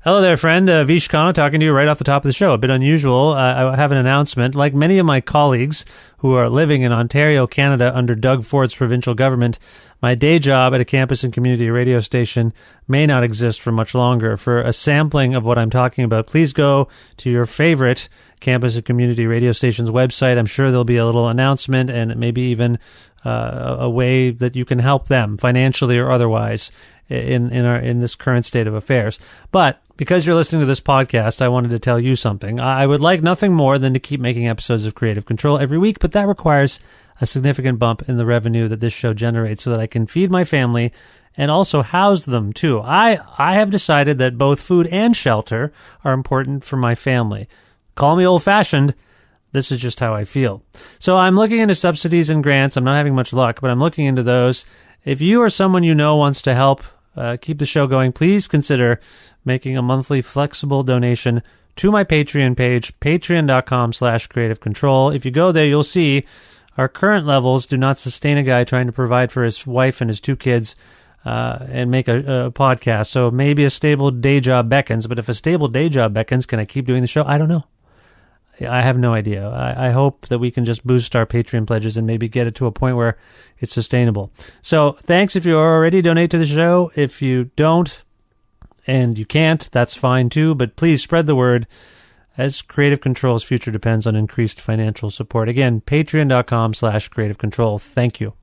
Hello there, friend. Vish Khanna talking to you right off the top of the show. A bit unusual. I have an announcement. Like many of my colleagues who are living in Ontario, Canada, under Doug Ford's provincial government, my day job at a campus and community radio station may not exist for much longer. For a sampling of what I'm talking about, please go to your favorite campus and community radio station's website. I'm sure there'll be a little announcement and maybe even a way that you can help them financially or otherwise in this current state of affairs. But because you're listening to this podcast, I wanted to tell you something. I would like nothing more than to keep making episodes of Creative Control every week, but that requires a significant bump in the revenue that this show generates so that I can feed my family and also house them too. I have decided that both food and shelter are important for my family. Call me old-fashioned. This is just how I feel. So I'm looking into subsidies and grants. I'm not having much luck, but I'm looking into those. If you or someone you know wants to help keep the show going, please consider making a monthly flexible donation to my Patreon page, patreon.com/creativecontrol. If you go there, you'll see our current levels do not sustain a guy trying to provide for his wife and his 2 kids and make a podcast. So maybe a stable day job beckons, but if a stable day job beckons, can I keep doing the show? I don't know. I have no idea. I hope that we can just boost our Patreon pledges and maybe get it to a point where it's sustainable. So thanks if you already donate to the show. If you don't and you can't, that's fine too. But please spread the word, as Creative Control's future depends on increased financial support. Again, patreon.com/creativecontrol. Thank you.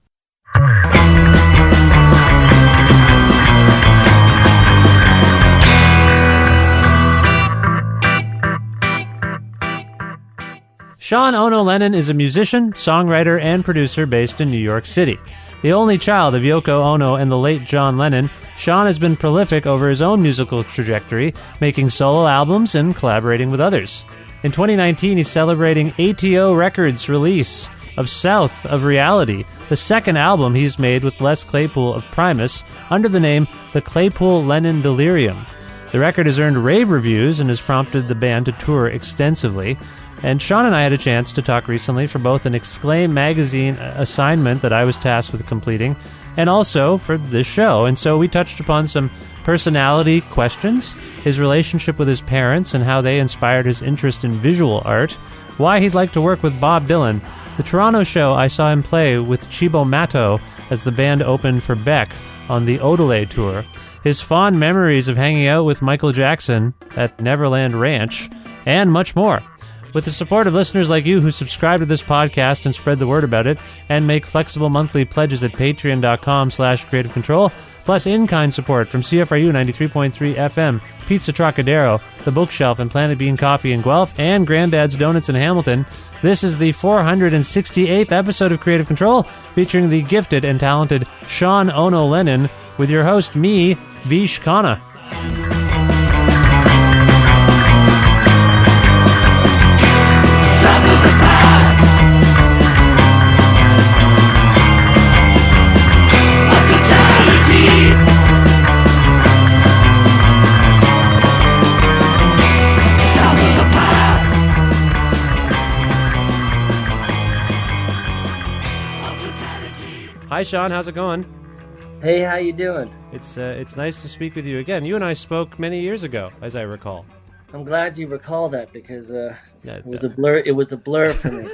Sean Ono Lennon is a musician, songwriter, and producer based in New York City. The only child of Yoko Ono and the late John Lennon, Sean has been prolific over his own musical trajectory, making solo albums and collaborating with others. In 2019, he's celebrating ATO Records' release of South of Reality, the second album he's made with Les Claypool of Primus, under the name The Claypool Lennon Delirium. The record has earned rave reviews and has prompted the band to tour extensively. And Sean and I had a chance to talk recently for both an Exclaim magazine assignment that I was tasked with completing and also for this show. And so we touched upon some personality questions, his relationship with his parents and how they inspired his interest in visual art, why he'd like to work with Bob Dylan, the Toronto show I saw him play with Chibo Matto as the band opened for Beck on the Odelay tour, his fond memories of hanging out with Michael Jackson at Neverland Ranch, and much more. With the support of listeners like you who subscribe to this podcast and spread the word about it, and make flexible monthly pledges at patreon.com/creativecontrol, plus in-kind support from CFRU 93.3 FM, Pizza Trokadero, The Bookshelf and Planet Bean Coffee in Guelph, and Grandad's Donuts in Hamilton, this is the 468th episode of Creative Control, featuring the gifted and talented Sean Ono Lennon, with your host, me, Vish Khanna. Hi, Sean. How's it going? Hey, how you doing? It's nice to speak with you again. You and I spoke many years ago, as I recall. I'm glad you recall that because it was a blur. It was a blur for me.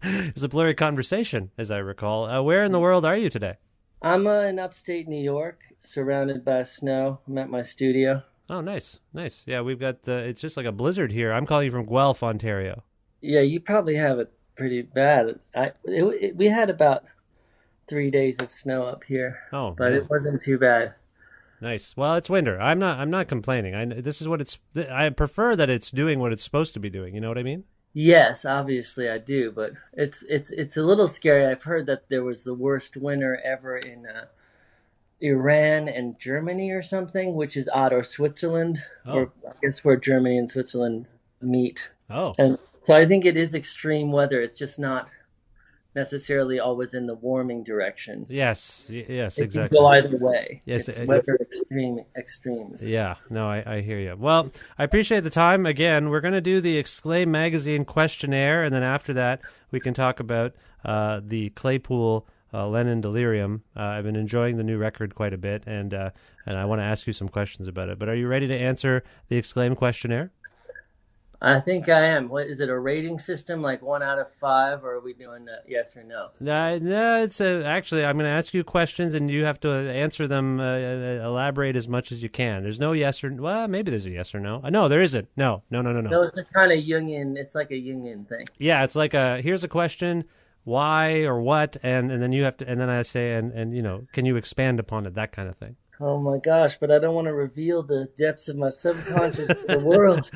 It was a blurry conversation, as I recall. Where in the world are you today? I'm in upstate New York, surrounded by snow. I'm at my studio. Oh, nice. Yeah, we've got. It's just like a blizzard here. I'm calling you from Guelph, Ontario. Yeah, you probably have it pretty bad. We had about 3 days of snow up here. Oh, but man. It wasn't too bad. Nice. Well, it's winter. I'm not complaining. This is what it's. I prefer that it's doing what it's supposed to be doing. You know what I mean? Yes, obviously I do, but it's a little scary. I've heard that there was the worst winter ever in Iran and Germany or something, which is odd, or Switzerland, or I guess where Germany and Switzerland meet. Oh. And so I think it is extreme weather. It's just not necessarily always in the warming direction. Yes, it exactly. Can go either way. Yes, it's weather extremes. Yeah, no, I hear you. Well, I appreciate the time. Again, we're going to do the Exclaim magazine questionnaire, and then after that, we can talk about the Claypool Lennon Delirium. I've been enjoying the new record quite a bit, and I want to ask you some questions about it. But are you ready to answer the Exclaim questionnaire? I think I am. What is it? A rating system, like 1 out of 5, or are we doing yes or no? No, it's actually, I'm going to ask you questions, and you have to answer them, elaborate as much as you can. There's no yes or, well, maybe there's a yes or no. No, there isn't. No. No, it's a kind of Jungian, it's like a Jungian thing. Yeah, it's like here's a question, why or what, and then you have to, and then I say, and can you expand upon it, that kind of thing. Oh my gosh, but I don't want to reveal the depths of my subconscious to the world.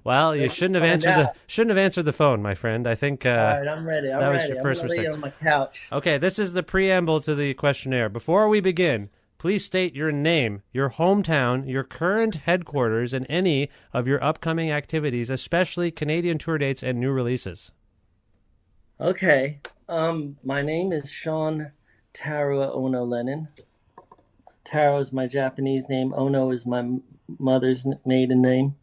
Well, you shouldn't have answered the phone, my friend. I think all right, I'm ready. That was your first mistake. On my couch. Okay, this is the preamble to the questionnaire. Before we begin, please state your name, your hometown, your current headquarters, and any of your upcoming activities, especially Canadian tour dates and new releases. Okay. My name is Sean Taro Ono Lennon. Taro is my Japanese name. Ono is my mother's maiden name.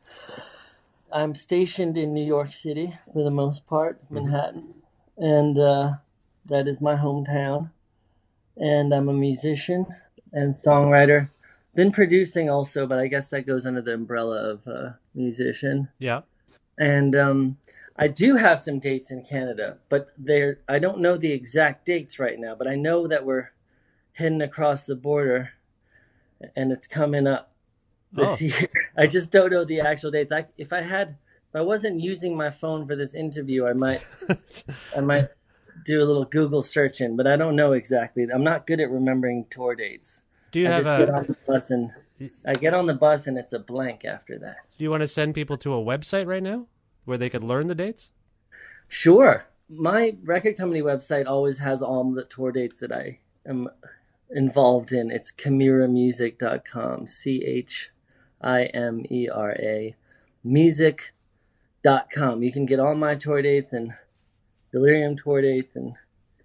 I'm stationed in New York City for the most part, Manhattan, and that is my hometown. And I'm a musician and songwriter. Been producing also, but I guess that goes under the umbrella of musician. Yeah. And I do have some dates in Canada, but I don't know the exact dates right now, but I know that we're heading across the border. And it's coming up this year. I just don't know the actual dates. If I wasn't using my phone for this interview, I might do a little Google searching, but I don't know exactly. I'm not good at remembering tour dates. Get on the bus and it's a blank after that. Do you want to send people to a website right now where they could learn the dates? Sure. My record company website always has all the tour dates that I am involved in. It's chimeramusic.com, CHIMERA music.com. You can get all my tour dates and Delirium tour dates and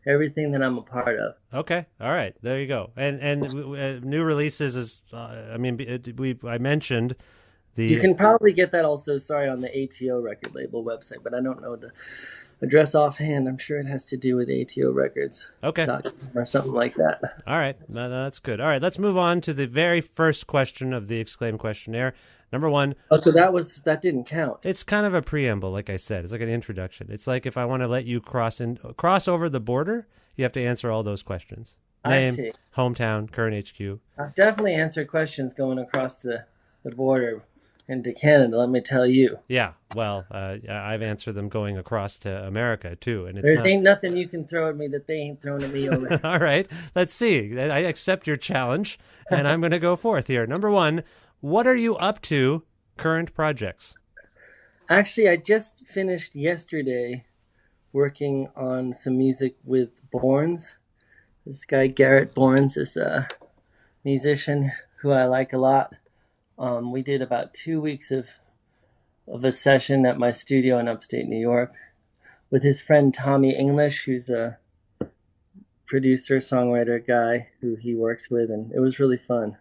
everything that I'm a part of. Okay, all right, there you go. And new releases is, I mentioned the. You can probably get that also. Sorry, on the ATO record label website, but I don't know the address offhand. I'm sure it has to do with ATO Records. Okay. Or something like that. All right. No, that's good. All right. Let's move on to the very first question of the Exclaim questionnaire. Number 1. Oh, so that didn't count. It's kind of a preamble, like I said. It's like an introduction. It's like if I want to let you cross over the border, you have to answer all those questions. Name, I see. Hometown, current HQ. I've definitely answered questions going across the border into Canada, let me tell you. Yeah, well, I've answered them going across to America, too. And ain't nothing you can throw at me that they ain't thrown at me already. All right, let's see. I accept your challenge, and I'm going to go forth here. Number 1, what are you up to, current projects? Actually, I just finished yesterday working on some music with Borns. This guy, Garrett Borns, is a musician who I like a lot. We did about 2 weeks of a session at my studio in upstate New York with his friend Tommy English, who's a producer, songwriter guy who he works with, and it was really fun.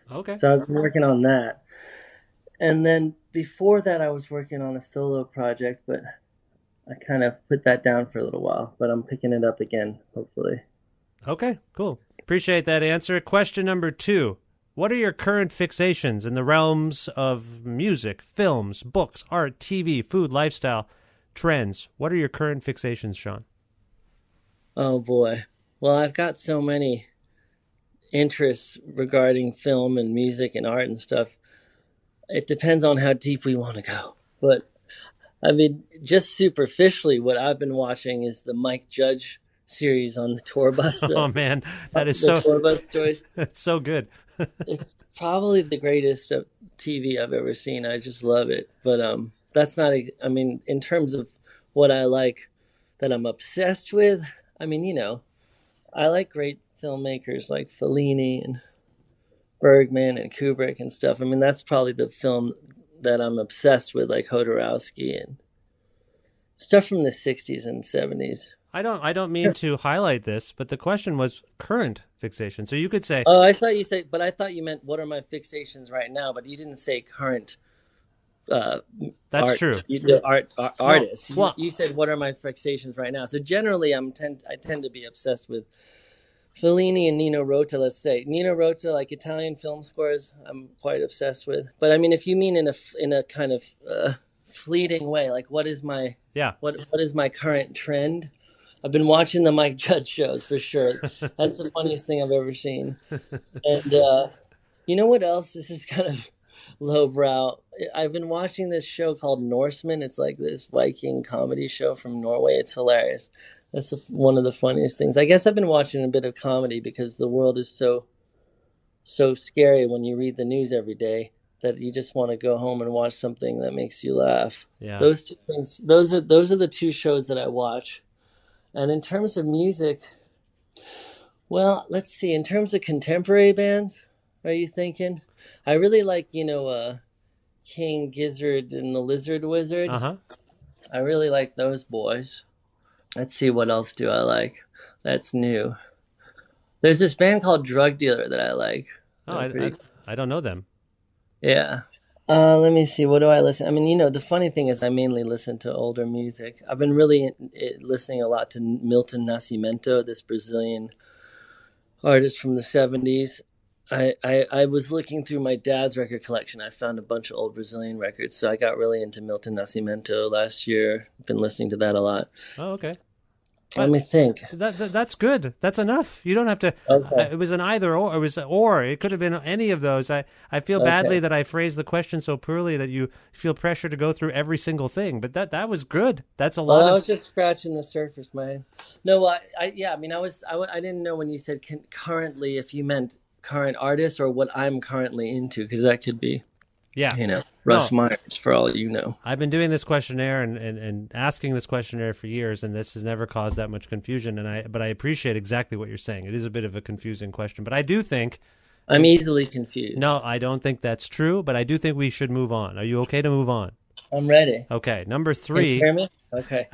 Okay. So I was working on that. And then before that, I was working on a solo project, but I kind of put that down for a little while, but I'm picking it up again, hopefully. Okay, cool. Appreciate that answer. Question number 2. What are your current fixations in the realms of music, films, books, art, TV, food, lifestyle, trends? What are your current fixations, Sean? Oh, boy. Well, I've got so many interests regarding film and music and art and stuff. It depends on how deep we want to go. But, I mean, just superficially, what I've been watching is the Mike Judge series on the tour bus. Oh, man, that is the tour bus choice. It's so good. It's probably the greatest TV I've ever seen. I just love it. But that's not, I mean, in terms of what I like that I'm obsessed with, I mean, I like great filmmakers like Fellini and Bergman and Kubrick and stuff. I mean, that's probably the film that I'm obsessed with, like Jodorowsky and stuff from the 60s and 70s. I don't mean to highlight this, but the question was current fixation. So you could say, oh, I thought you meant what are my fixations right now, but you didn't say current That's art, true. artists. Well, You said, what are my fixations right now? So generally, I tend to be obsessed with Fellini and Nino Rota. Let's say Nino Rota, like Italian film scores, I'm quite obsessed with. But I mean, if you mean in a kind of fleeting way, like what is my current trend? I've been watching the Mike Judge shows for sure. That's the funniest thing I've ever seen. And you know what else? This is kind of lowbrow. I've been watching this show called Norseman. It's like this Viking comedy show from Norway. It's hilarious. That's one of the funniest things. I guess I've been watching a bit of comedy because the world is so scary when you read the news every day that you just want to go home and watch something that makes you laugh. Yeah. Those two things. Those are the two shows that I watch. And in terms of music, well, let's see. In terms of contemporary bands, are you thinking? I really like, King Gizzard and the Lizard Wizard. Uh-huh. I really like those boys. Let's see, what else do I like that's new? There's this band called Drug Dealer that I like. Oh, I don't know them. Yeah. Let me see. What do I listen? I mean, the funny thing is I mainly listen to older music. I've been really listening a lot to Milton Nascimento, this Brazilian artist from the 70s. I was looking through my dad's record collection. I found a bunch of old Brazilian records, so I got really into Milton Nascimento last year. I've been listening to that a lot. Oh, okay. Let me think. That's good. That's enough. You don't have to. Okay. It was an either or. It was or. It could have been any of those. I feel badly that I phrased the question so poorly that you feel pressure to go through every single thing. But that was good. That's a lot. I was just scratching the surface, man. No, I didn't know when you said currently if you meant current artists or what I'm currently into, because that could be. Yeah. Russ Myers, for all you know. I've been doing this questionnaire and asking this questionnaire for years, and this has never caused that much confusion. But I appreciate exactly what you're saying. It is a bit of a confusing question, but I do think I'm easily confused. No, I don't think that's true, but I do think we should move on. Are you okay to move on? I'm ready. Okay, number 3. Can you hear me? Okay.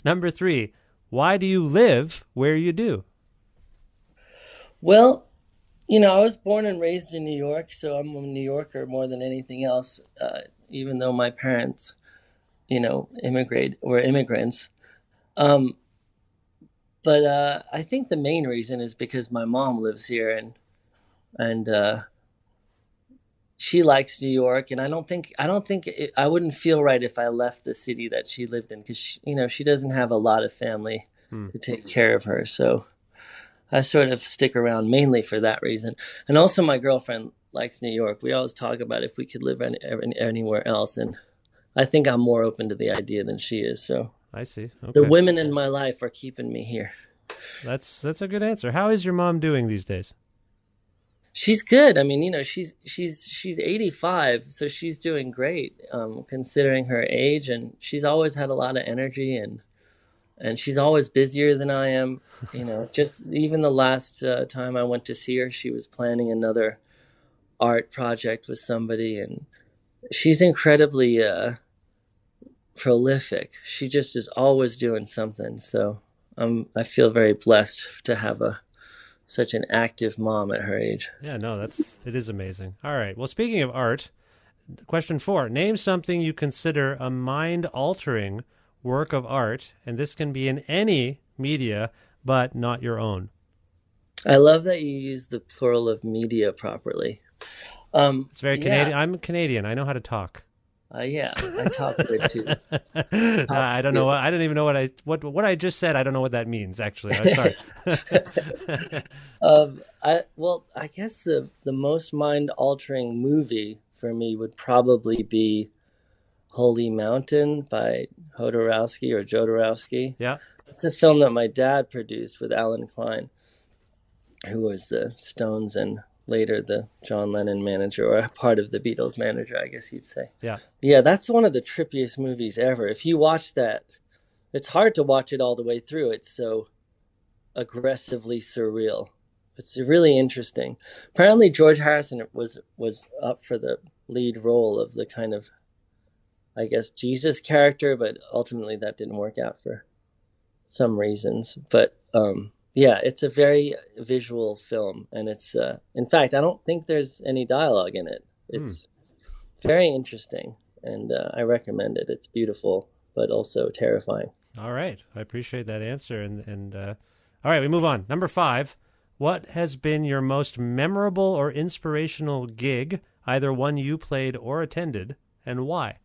Number 3. Why do you live where you do? Well, I was born and raised in New York, so I'm a New Yorker more than anything else, even though my parents, were immigrants. But I think the main reason is because my mom lives here and she likes New York, and I wouldn't feel right if I left the city that she lived in, because she doesn't have a lot of family to take care of her, so I sort of stick around mainly for that reason. And also my girlfriend likes New York. We always talk about if we could live anywhere else, and I think I'm more open to the idea than she is. So I see. Okay. The women in my life are keeping me here. That's a good answer. How is your mom doing these days? She's good. I mean, she's 85, so she's doing great, considering her age, and she's always had a lot of energy, and she's always busier than I am. Just even the last time I went to see her, she was planning another art project with somebody, and she's incredibly prolific. She just is always doing something. So I feel very blessed to have such an active mom at her age. Yeah, no, it is amazing. All right. Well, speaking of art, question 4, name something you consider a mind-altering work of art, and this can be in any media, but not your own. I love that you use the plural of media properly. It's very Canadian. Yeah. I'm Canadian. I know how to talk. Yeah, I talk good too. I don't know. I don't even know what I just said. I don't know what that means. Actually, I'm sorry. I guess the most mind-altering movie for me would probably be Holy Mountain by Jodorowsky. Yeah, it's a film that my dad produced with Alan Klein, who was the Stones and later the John Lennon manager, or part of the Beatles manager, I guess you'd say. Yeah, that's one of the trippiest movies ever. If you watch that, it's hard to watch it all the way through. It's so aggressively surreal. It's really interesting. Apparently George Harrison was up for the lead role of the kind of, I guess, Jesus character, but ultimately that didn't work out for some reasons. But yeah, it's a very visual film, and it's in fact, I don't think there's any dialogue in it. Very interesting, and I recommend it. It's beautiful, but also terrifying. All right. I appreciate that answer. And all right, we move on. Number 5. What has been your most memorable or inspirational gig, either one you played or attended, and why?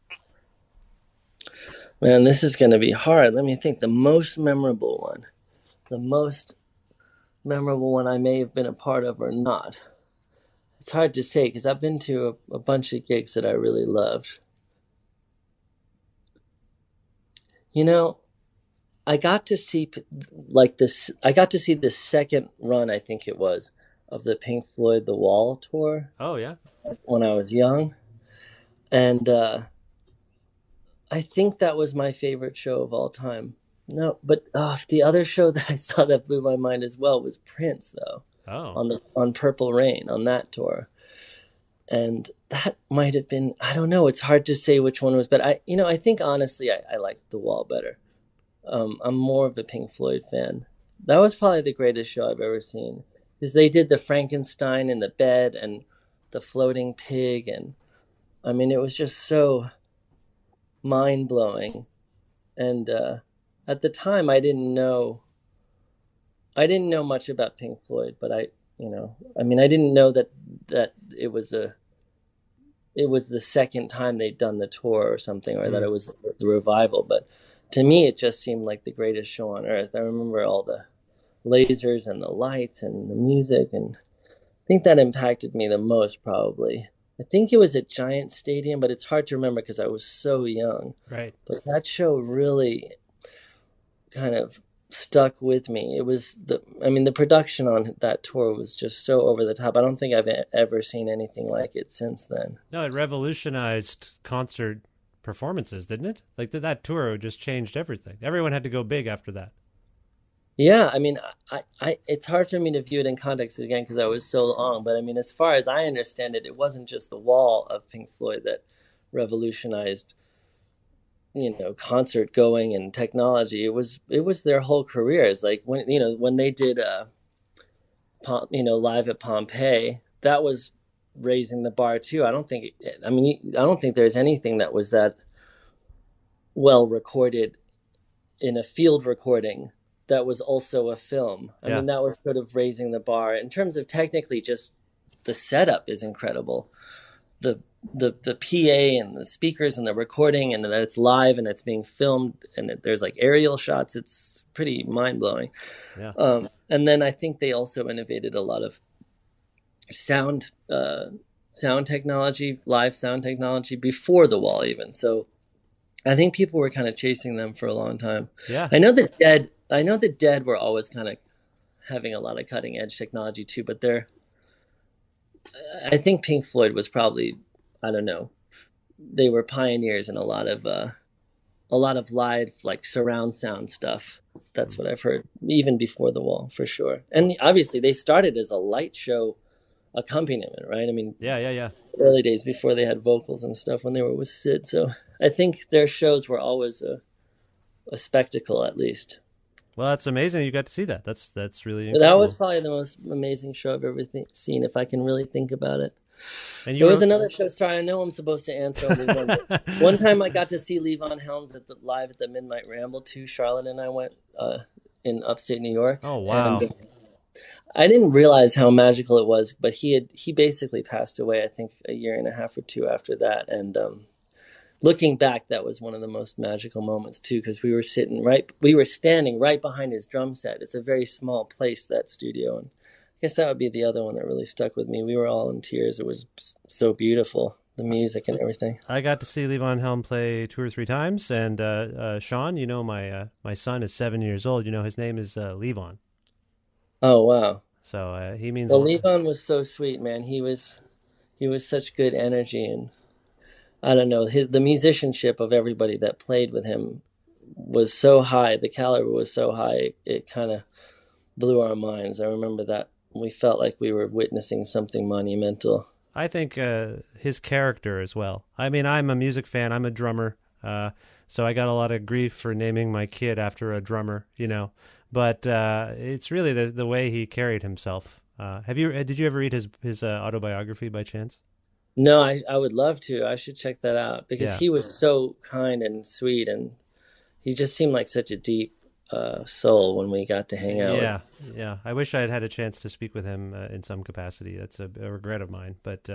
Man, this is going to be hard. Let me think. The most memorable one. The most memorable one I may have been a part of or not. It's hard to say because I've been to a bunch of gigs that I really loved. You know, I got to see like this. I got to see the second run, I think it was, of the Pink Floyd The Wall tour Oh, yeah. when I was young, and I think that was my favorite show of all time. No, but the other show that I saw that blew my mind as well was Prince, though, Oh, on Purple Rain on that tour, and that might have been, I don't know. It's hard to say which one was, but I think honestly I like The Wall better. I'm more of a Pink Floyd fan. That was probably the greatest show I've ever seen because they did the Frankenstein in the bed and the floating pig, and I mean it was just so mind blowing. And at the time, I didn't know much about Pink Floyd, but I mean, I didn't know that it was the second time they'd done the tour or something, or that it was the revival. But to me, it just seemed like the greatest show on earth. I remember all the lasers and the lights and the music, and I think that impacted me the most, probably. I think it was at Giant Stadium, but it's hard to remember because I was so young. right. But that show really kind of stuck with me. I mean, the production on that tour was just so over the top. I don't think I've ever seen anything like it since then. No, it revolutionized concert performances, didn't it? Like that tour just changed everything. Everyone had to go big after that. Yeah, I mean, it's hard for me to view it in context again because I was so long. But I mean, as far as I understand it, it wasn't just the wall of Pink Floyd that revolutionized, concert going and technology. It was their whole careers. Like when they did live at Pompeii, that was raising the bar too. I don't think there's anything that was that well recorded in a field recording that was also a film. I Yeah. mean, that was sort of raising the bar in terms of technically just the setup is incredible. The the PA and the speakers and the recording and that it's live and it's being filmed and there's like aerial shots. It's pretty mind blowing. Yeah. And then I think they also innovated a lot of sound sound technology, live sound technology before the wall even. So I think people were kind of chasing them for a long time. Yeah. I know the Dead were always kind of having a lot of cutting edge technology too, but I think Pink Floyd was probably, I don't know, they were pioneers in a lot of live like surround sound stuff. That's what I've heard even before the wall for sure. And obviously they started as a light show accompaniment, right? I mean, Yeah. early days before they had vocals and stuff when they were with Sid. So I think their shows were always a spectacle at least. Well, that's amazing. You got to see that. That's really But that incredible. was probably the most amazing show I've ever seen, if I can really think about it. And There you was were another show. Sorry, I know I'm supposed to answer only one. But one time I got to see Levon Helms live at the Midnight Ramble too. Charlotte and I went in upstate New York. Oh, wow. And I didn't realize how magical it was, but he basically passed away, I think, a year and a half or two after that. And looking back, that was one of the most magical moments too, because we were standing right behind his drum set. It's a very small place, that studio, and I guess that would be the other one that really stuck with me. We were all in tears. It was so beautiful, the music and everything. I got to see Levon Helm play 2 or 3 times, and Sean, my son is 7 years old. His name is Levon, Oh wow! so he means a Well, lot. Levon was so sweet, man. He was such good energy, and I don't know, the musicianship of everybody that played with him was so high. The caliber was so high. It kind of blew our minds. I remember that we felt like we were witnessing something monumental. I think his character as well. I mean, I'm a music fan. I'm a drummer, so I got a lot of grief for naming my kid after a drummer. But it's really the way he carried himself. Did you ever read his autobiography by chance? No, I would love to. I should check that out because Yeah. he was so kind and sweet, and he just seemed like such a deep soul when we got to hang out with. Yeah, yeah. I wish I had had a chance to speak with him in some capacity. That's a regret of mine. But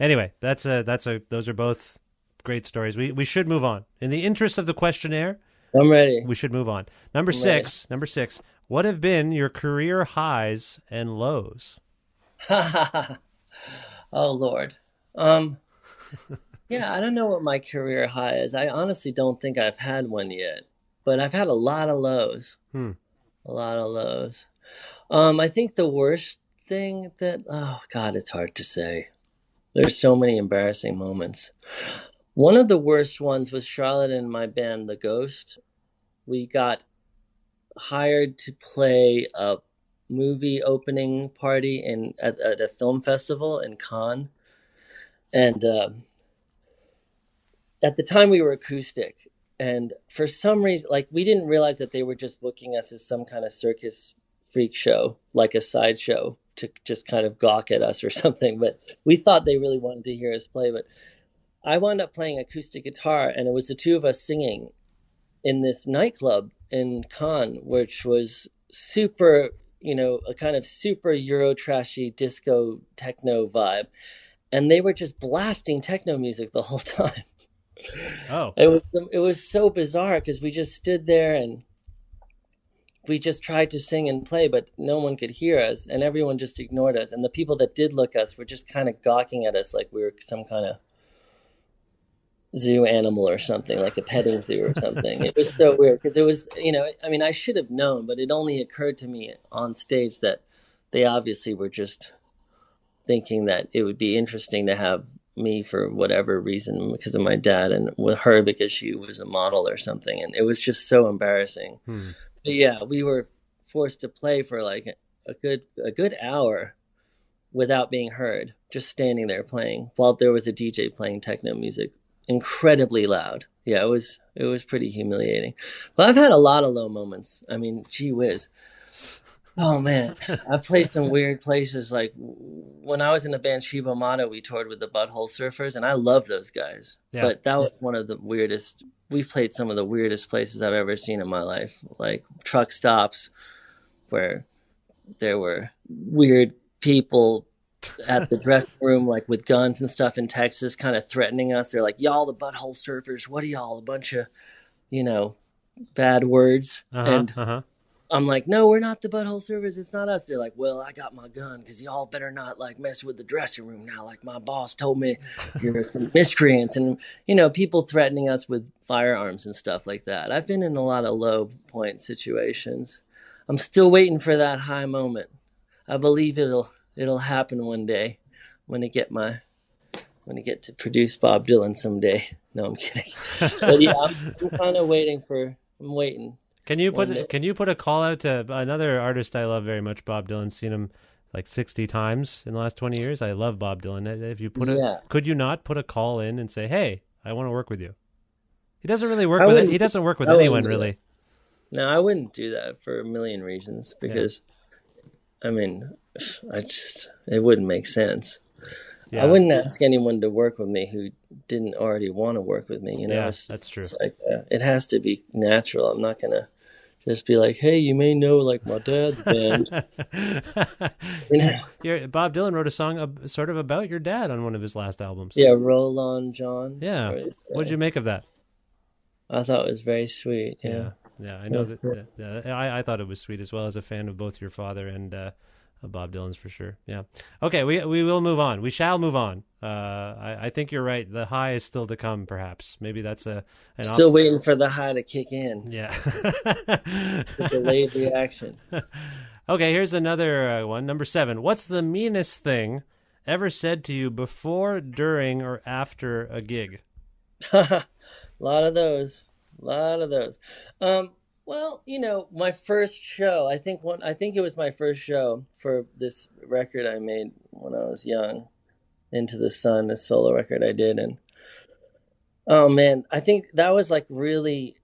anyway, those are both great stories. We should move on. In the interest of the questionnaire, I'm ready. we should move on. I'm ready. Number six. What have been your career highs and lows? Oh Lord. Um, yeah, I don't know what my career high is. I honestly don't think I've had one yet, but I've had a lot of lows. Hmm. A lot of lows. I think the worst thing that, oh God, it's hard to say. There's so many embarrassing moments. One of the worst ones was Charlotte and my band, The Ghost. We got hired to play a movie opening party at a film festival in Cannes, and at the time we were acoustic. And for some reason, like we didn't realize that they were just booking us as some kind of circus freak show, like a sideshow to just kind of gawk at us or something. But we thought they really wanted to hear us play. But I wound up playing acoustic guitar, and it was the two of us singing in this nightclub in Cannes, which was super, a kind of super Euro trashy disco techno vibe. And they were just blasting techno music the whole time. Oh, It was so bizarre because we just stood there and we just tried to sing and play, but no one could hear us, and everyone just ignored us. And the people that did look us were just kind of gawking at us like we were some kind of zoo animal or something, like a petting zoo or something. It was so weird because it was, I mean, I should have known, but it only occurred to me on stage that they obviously were just thinking that it would be interesting to have me for whatever reason because of my dad, and with her because she was a model or something. And it was just so embarrassing. hmm. But yeah, we were forced to play for like a good hour without being heard, just standing there playing while there was a DJ playing techno music incredibly loud. Yeah, it was pretty humiliating. But I've had a lot of low moments. I mean, gee whiz. Oh man, I played some weird places. Like when I was in the band Shiba Mata, we toured with the Butthole Surfers, and I love those guys. Yeah. But that was one of the weirdest. We've played some of the weirdest places I've ever seen in my life, like truck stops where there were weird people at the dressing room, like with guns and stuff in Texas, kind of threatening us. They're like, "Y'all, the Butthole Surfers, what are y'all? A bunch of, you know, bad words." Uh huh. And Uh huh. I'm like, no, we're not the Butthole Surfers. It's not us. They're like, well, I got my gun because y'all better not like mess with the dressing room now. Like my boss told me you're some miscreants, and people threatening us with firearms and stuff like that. I've been in a lot of low point situations. I'm still waiting for that high moment. I believe it'll happen one day when I get to produce Bob Dylan someday. No, I'm kidding. But yeah, I'm kind of waiting for. I'm waiting. One day. Can you put a call out to another artist I love very much, Bob Dylan? Seen him like 60 times in the last 20 years. I love Bob Dylan. If you Yeah. could you not put a call in and say, "Hey, I want to work with you." He doesn't really work I with it. wouldn't. He doesn't work with I wouldn't anyone do that. really. No, I wouldn't do that for a million reasons Yeah. because I mean, it wouldn't make sense. I Yeah. wouldn't ask anyone to work with me who didn't already want to work with me. Yeah, It's, that's true. it's like it has to be natural. I'm not gonna just be like, hey, you may know like my dad's band. Bob Dylan wrote a song sort of about your dad on one of his last albums. Yeah, Roll On John. Yeah. Right What'd you there. make of that? I thought it was very sweet. Yeah. Yeah. Yeah, I know that. I thought it was sweet as well, as a fan of both your father and Bob Dylan's for sure. Yeah. Okay, we will move on. We shall move on. I think you're right. The high is still to come, perhaps. Maybe that's an Still waiting for the high to kick in. Yeah. The delayed reaction. Okay, here's another one. Number 7. What's the meanest thing ever said to you before, during, or after a gig? A lot of those. A lot of those. Well, my first show, I think it was my first show for this record I made when I was young, Into the Sun, a solo record I did. And oh man, I think that was like really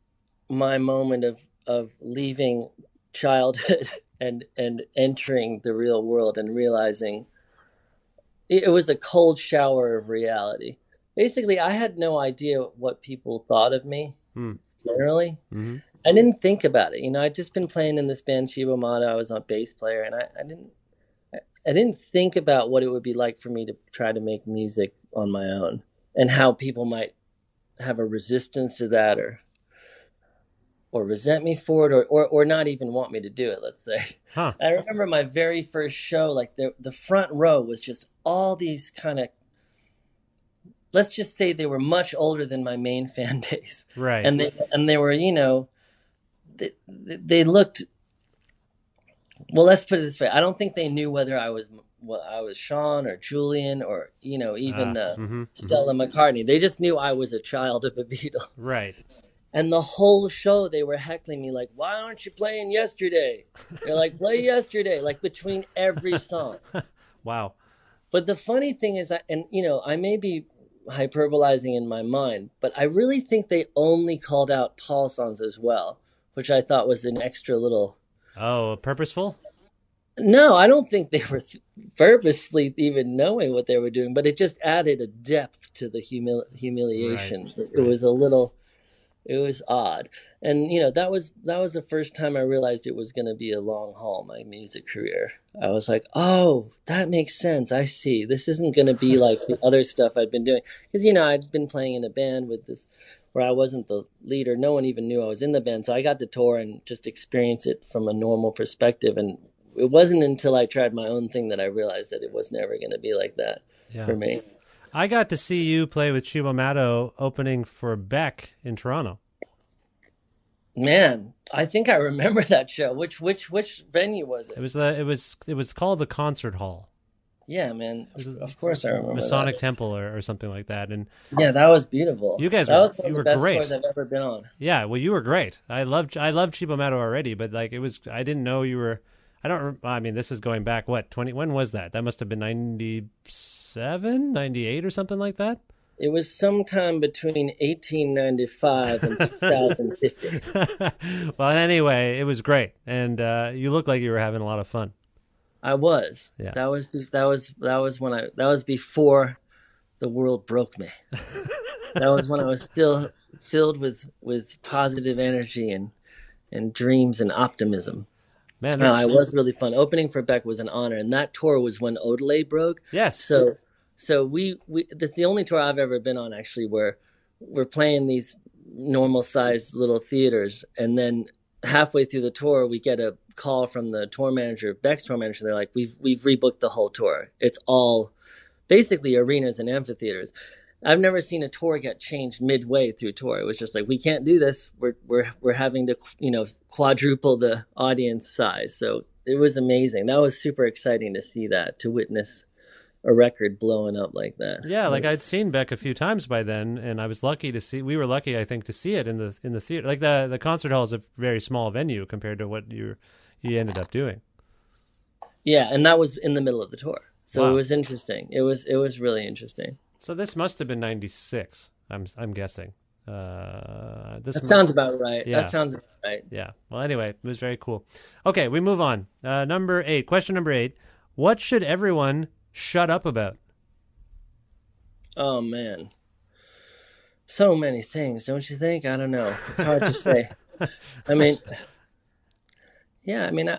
my moment of leaving childhood and entering the real world and realizing it was a cold shower of reality. Basically, I had no idea what people thought of me, Hmm. generally. Mm-hmm. I didn't think about it. I'd just been playing in this band Shiba Mata. I was a bass player, and I didn't think about what it would be like for me to try to make music on my own, and how people might have a resistance to that, or resent me for it, or not even want me to do it, let's say. Huh. I remember my very first show, like the front row was just all these kind of, let's just say they were much older than my main fan base. Right. And they were, they looked, well, let's put it this way. I don't think they knew whether I was Sean or Julian or, even Stella McCartney. They just knew I was a child of a Beatle. Right. And the whole show, they were heckling me like, "Why aren't you playing Yesterday?" They're like, "Play Yesterday," like between every song. Wow. But the funny thing is, I may be hyperbolizing in my mind, but I really think they only called out Paul songs as well, which I thought was an extra little... Oh, purposeful? No, I don't think they were purposely even knowing what they were doing, but it just added a depth to the humiliation. Right. It was a little... It was odd. And, that was the first time I realized it was going to be a long haul, my music career. I was like, oh, that makes sense. I see. This isn't going to be like the other stuff I'd been doing. Because, I'd been playing in a band with this, where I wasn't the leader. No one even knew I was in the band. So I got to tour and just experience it from a normal perspective. And it wasn't until I tried my own thing that I realized that it was never going to be like that for me. I got to see you play with Cibo Matto opening for Beck in Toronto. Man, I think I remember that show. Which venue was it? It was called the Concert Hall. Yeah, man. Of course I remember. Masonic that. Temple or something like that. And yeah, that was beautiful. You guys that was you one were of the best great. tours I've ever been on. Yeah, well, you were great. I loved Cibo Matto already, but like I didn't know you were. I mean, this is going back, what, 20, when was that? That must have been 97, 98 or something like that? It was sometime between 1895 and 2050. Well, anyway, it was great. And you looked like you were having a lot of fun. I was. Yeah. That was before the world broke me. That was when I was still filled with positive energy and dreams and optimism. Man, No, it was really fun. Opening for Beck was an honor, and that tour was when Odelay broke. Yes. So we that's the only tour I've ever been on, actually, where we're playing these normal sized little theaters, and then halfway through the tour we get a call from the tour manager, Beck's tour manager. They're like, we've rebooked the whole tour. It's all basically arenas and amphitheaters. I've never seen a tour get changed midway through tour. It was just like, we can't do this. We're having to, quadruple the audience size. So it was amazing. That was super exciting to see that, to witness a record blowing up like that. Yeah, like I'd seen Beck a few times by then, and I was lucky to see. We were lucky, I think, to see it in the theater. Like the concert hall is a very small venue compared to what you ended up doing. Yeah, and that was in the middle of the tour, so wow. It was interesting. It was really interesting. So this must have been 96. I'm guessing. That sounds about right. Yeah. That sounds about right. Yeah. Well, anyway, it was very cool. Okay, we move on. Number 8. Question number 8. What should everyone shut up about? Oh man, so many things, don't you think? I don't know. It's hard to say. I mean, yeah. I mean,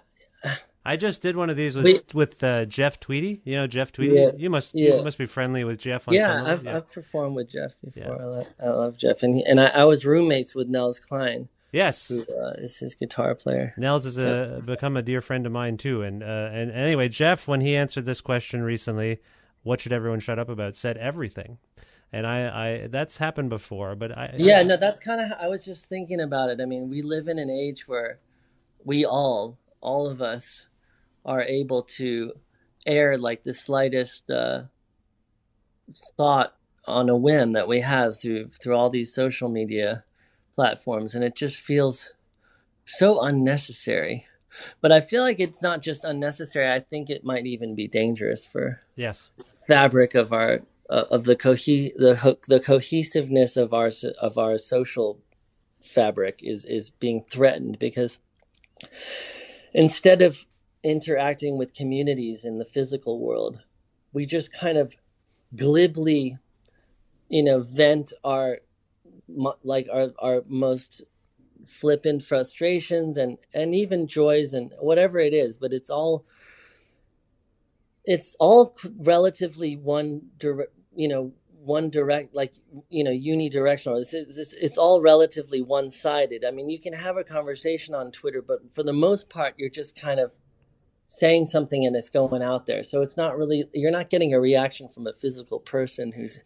I just did one of these with Jeff Tweedy. You know Jeff Tweedy? Yeah, you must be friendly with Jeff on some of them. I've performed with Jeff before. Yeah. I love Jeff. And I was roommates with Nels Klein. Yes. Who is his guitar player. Nels has become a dear friend of mine too. And anyway, Jeff, when he answered this question recently, what should everyone shut up about, said everything. And I that's happened before, but that's kind of, I was just thinking about it. I mean, we live in an age where we all of us are able to air like the slightest thought on a whim that we have through all these social media platforms, and it just feels so unnecessary. But I feel like it's not just unnecessary. I think it might even be dangerous for fabric of our the cohesiveness of our social fabric is being threatened, because instead of interacting with communities in the physical world, we just kind of glibly, vent our most flippant frustrations and even joys and whatever it is, but it's all relatively unidirectional. It's all relatively one-sided. I mean, you can have a conversation on Twitter, but for the most part, you're just kind of saying something and it's going out there. So it's not really, you're not getting a reaction from a physical person who's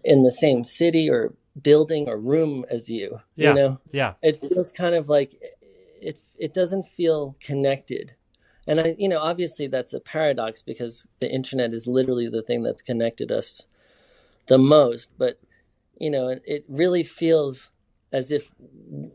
in the same city or building or room as you. Yeah. It feels kind of like it doesn't feel connected. And obviously that's a paradox because the internet is literally the thing that's connected us the most. But, it really feels as if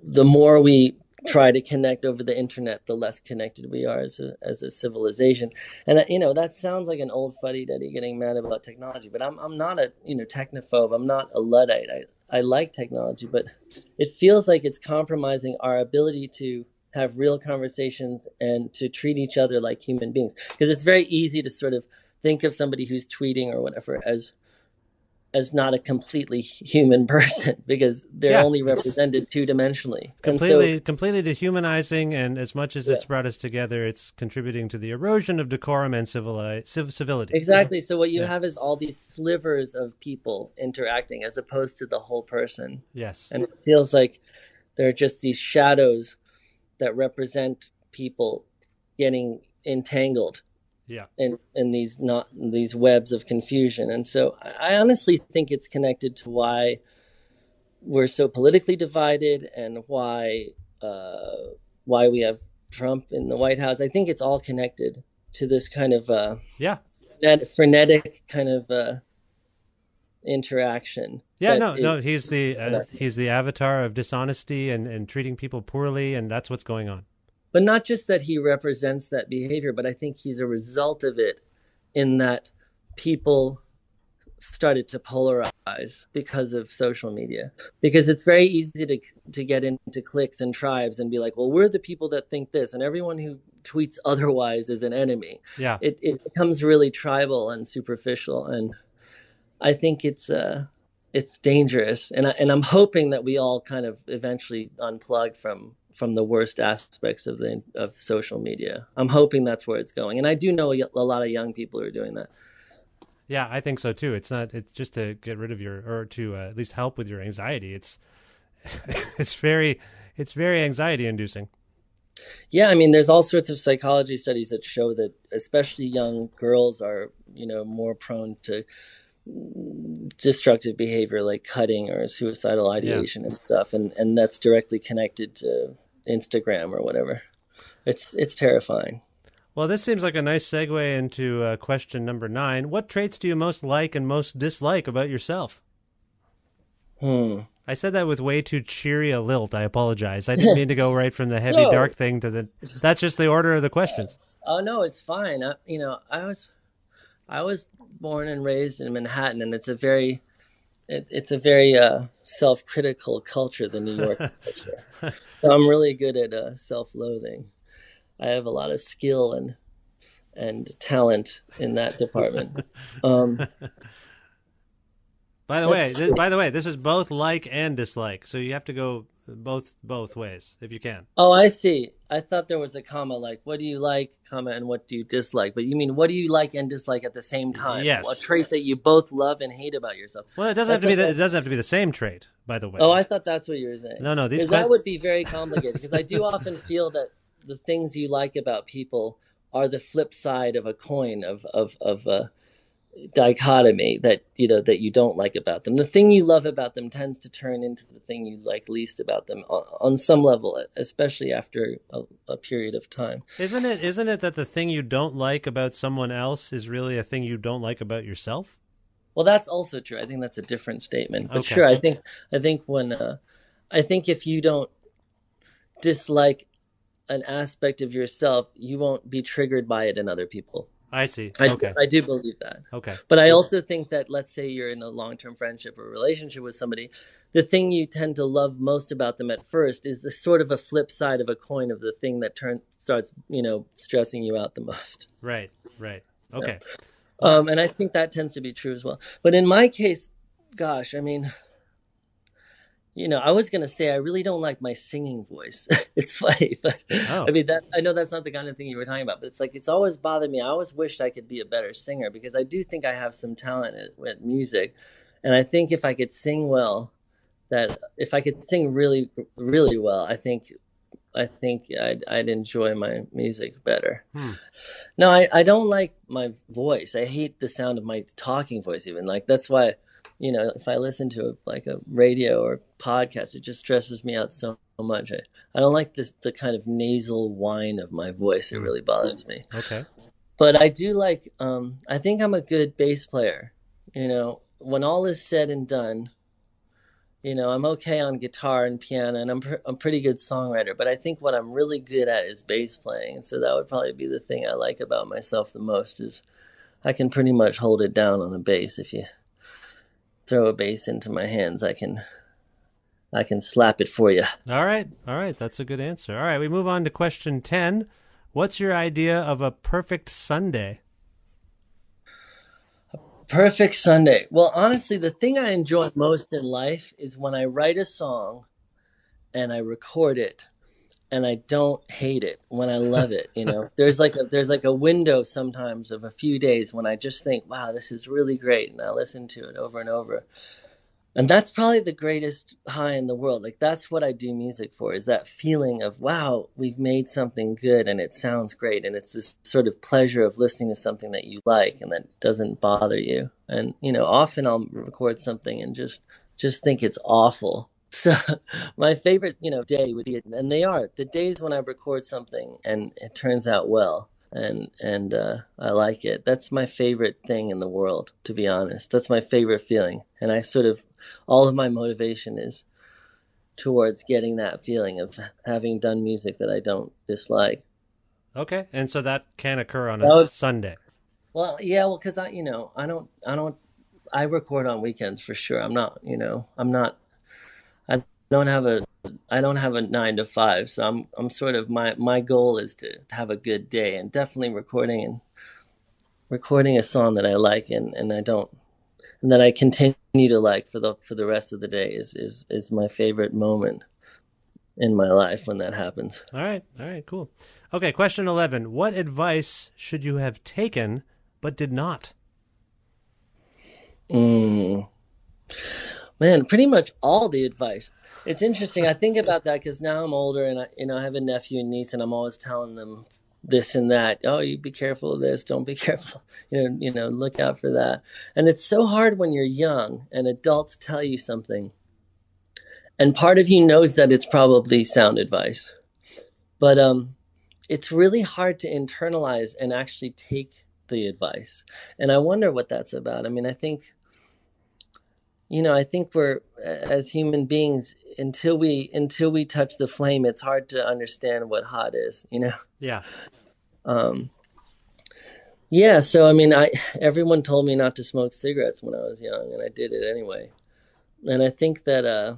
the more we try to connect over the internet, the less connected we are as a civilization. And, that sounds like an old fuddy-duddy getting mad about technology, but I'm not a, technophobe. I'm not a Luddite. I like technology, but it feels like it's compromising our ability to have real conversations and to treat each other like human beings. Because it's very easy to sort of think of somebody who's tweeting or whatever as not a completely human person because they're only represented two-dimensionally. Completely dehumanizing, and as much as it's brought us together, it's contributing to the erosion of decorum and civility. Exactly. So what you have is all these slivers of people interacting as opposed to the whole person. Yes. And it feels like there are just these shadows that represent people getting entangled in these webs of confusion. And so I honestly think it's connected to why we're so politically divided and why we have Trump in the White House. I think it's all connected to this kind of frenetic kind of interaction. He's the avatar of dishonesty and treating people poorly, and that's what's going on. But not just that he represents that behavior, but I think he's a result of it in that people started to polarize because of social media. Because it's very easy to get into cliques and tribes and be like, well, we're the people that think this, and everyone who tweets otherwise is an enemy. Yeah. It becomes really tribal and superficial, and I think it's dangerous. And I'm hoping that we all kind of eventually unplug from the worst aspects of social media. I'm hoping that's where it's going. And I do know a lot of young people who are doing that. Yeah, I think so too. It's just to get rid of or to at least help with your anxiety. It's very anxiety inducing. Yeah. I mean, there's all sorts of psychology studies that show that especially young girls are, more prone to destructive behavior like cutting or suicidal ideation and stuff. And that's directly connected to Instagram or whatever. It's terrifying. Well, this seems like a nice segue into question number 9. What traits do you most like and most dislike about yourself? I said that with way too cheery a lilt. I apologize. I didn't mean to go right from the heavy dark thing to that's just the order of the questions. Oh no, it's fine. I was born and raised in Manhattan, and it's a very self-critical culture, the New York culture. So I'm really good at self-loathing. I have a lot of skill and talent in that department. By the way, this is both like and dislike, so you have to go both ways if you can. Oh, I see. I thought there was a comma, like what do you like, comma, and what do you dislike? But you mean what do you like and dislike at the same time? Yes. A trait that you both love and hate about yourself. Well, it doesn't have to be the same trait, by the way. Oh, I thought that's what you were saying. No, that would be very complicated because I do often feel that the things you like about people are the flip side of a coin of dichotomy that you don't like about them. The thing you love about them tends to turn into the thing you like least about them on some level, especially after a period of time. Isn't it that the thing you don't like about someone else is really a thing you don't like about yourself? Well, that's also true. I think that's a different statement. But okay. Sure, I think if you don't dislike an aspect of yourself, you won't be triggered by it in other people. I see. Okay. I do believe that. Okay. But I also think that, let's say you're in a long-term friendship or relationship with somebody, the thing you tend to love most about them at first is a sort of a flip side of a coin of the thing that starts stressing you out the most. Right. Okay. And I think that tends to be true as well. But in my case, gosh, I mean, I was gonna say I really don't like my singing voice. It's funny, but I Oh, mean that I know that's not the kind of thing you were talking about, but it's like it's always bothered me. I always wished I could be a better singer because I do think I have some talent at music, and I think if I could sing well, that if I could sing really, really well, I think I'd enjoy my music better. hmm. No, I don't like my voice. I hate the sound of my talking voice even. Like that's why, if I listen to like a radio or podcast, it just stresses me out so much. I don't like the kind of nasal whine of my voice. It Hmm. really bothers me. Okay. But I do like I think I'm a good bass player. When all is said and done, I'm okay on guitar and piano, and I'm a pretty good songwriter. But I think what I'm really good at is bass playing, and so that would probably be the thing I like about myself the most is I can pretty much hold it down on a bass. If you throw a bass into my hands, I can slap it for you. All right. All right. That's a good answer. All right. We move on to question 10. What's your idea of a perfect Sunday? Perfect Sunday. Well, honestly, the thing I enjoy most in life is when I write a song and I record it and I don't hate it, when I love it. There's like a window sometimes of a few days when I just think, wow, this is really great, and I listen to it over and over. And that's probably the greatest high in the world. Like that's what I do music for, is that feeling of, wow, we've made something good and it sounds great. And it's this sort of pleasure of listening to something that you like and that doesn't bother you. And, often I'll record something and just think it's awful. So my favorite, day would be, and they are the days when I record something and it turns out well and I like it. That's my favorite thing in the world, to be honest. That's my favorite feeling. And I sort of, all of my motivation is towards getting that feeling of having done music that I don't dislike. Okay. And so that can occur on a That would, Sunday. well, yeah, well, because I record on weekends for sure. I don't have a 9 to 5, so I'm sort of my goal is to have a good day, and definitely recording a song that I like and I don't and that I continue to like for the rest of the day is my favorite moment in my life when that happens. All right. All right. Cool. Okay. Question 11. What advice should you have taken but did not? Mm. Man, pretty much all the advice. It's interesting. I think about that because now I'm older and I have a nephew and niece, and I'm always telling them this and that. Oh, you be careful of this. Don't be careful. Look out for that. And it's so hard when you're young and adults tell you something, and part of you knows that it's probably sound advice, but it's really hard to internalize and actually take the advice. And I wonder what that's about. I mean, I think we're, as human beings, until we touch the flame, it's hard to understand what hot is. Yeah. Um, yeah. So I mean, everyone told me not to smoke cigarettes when I was young, and I did it anyway. And I think that I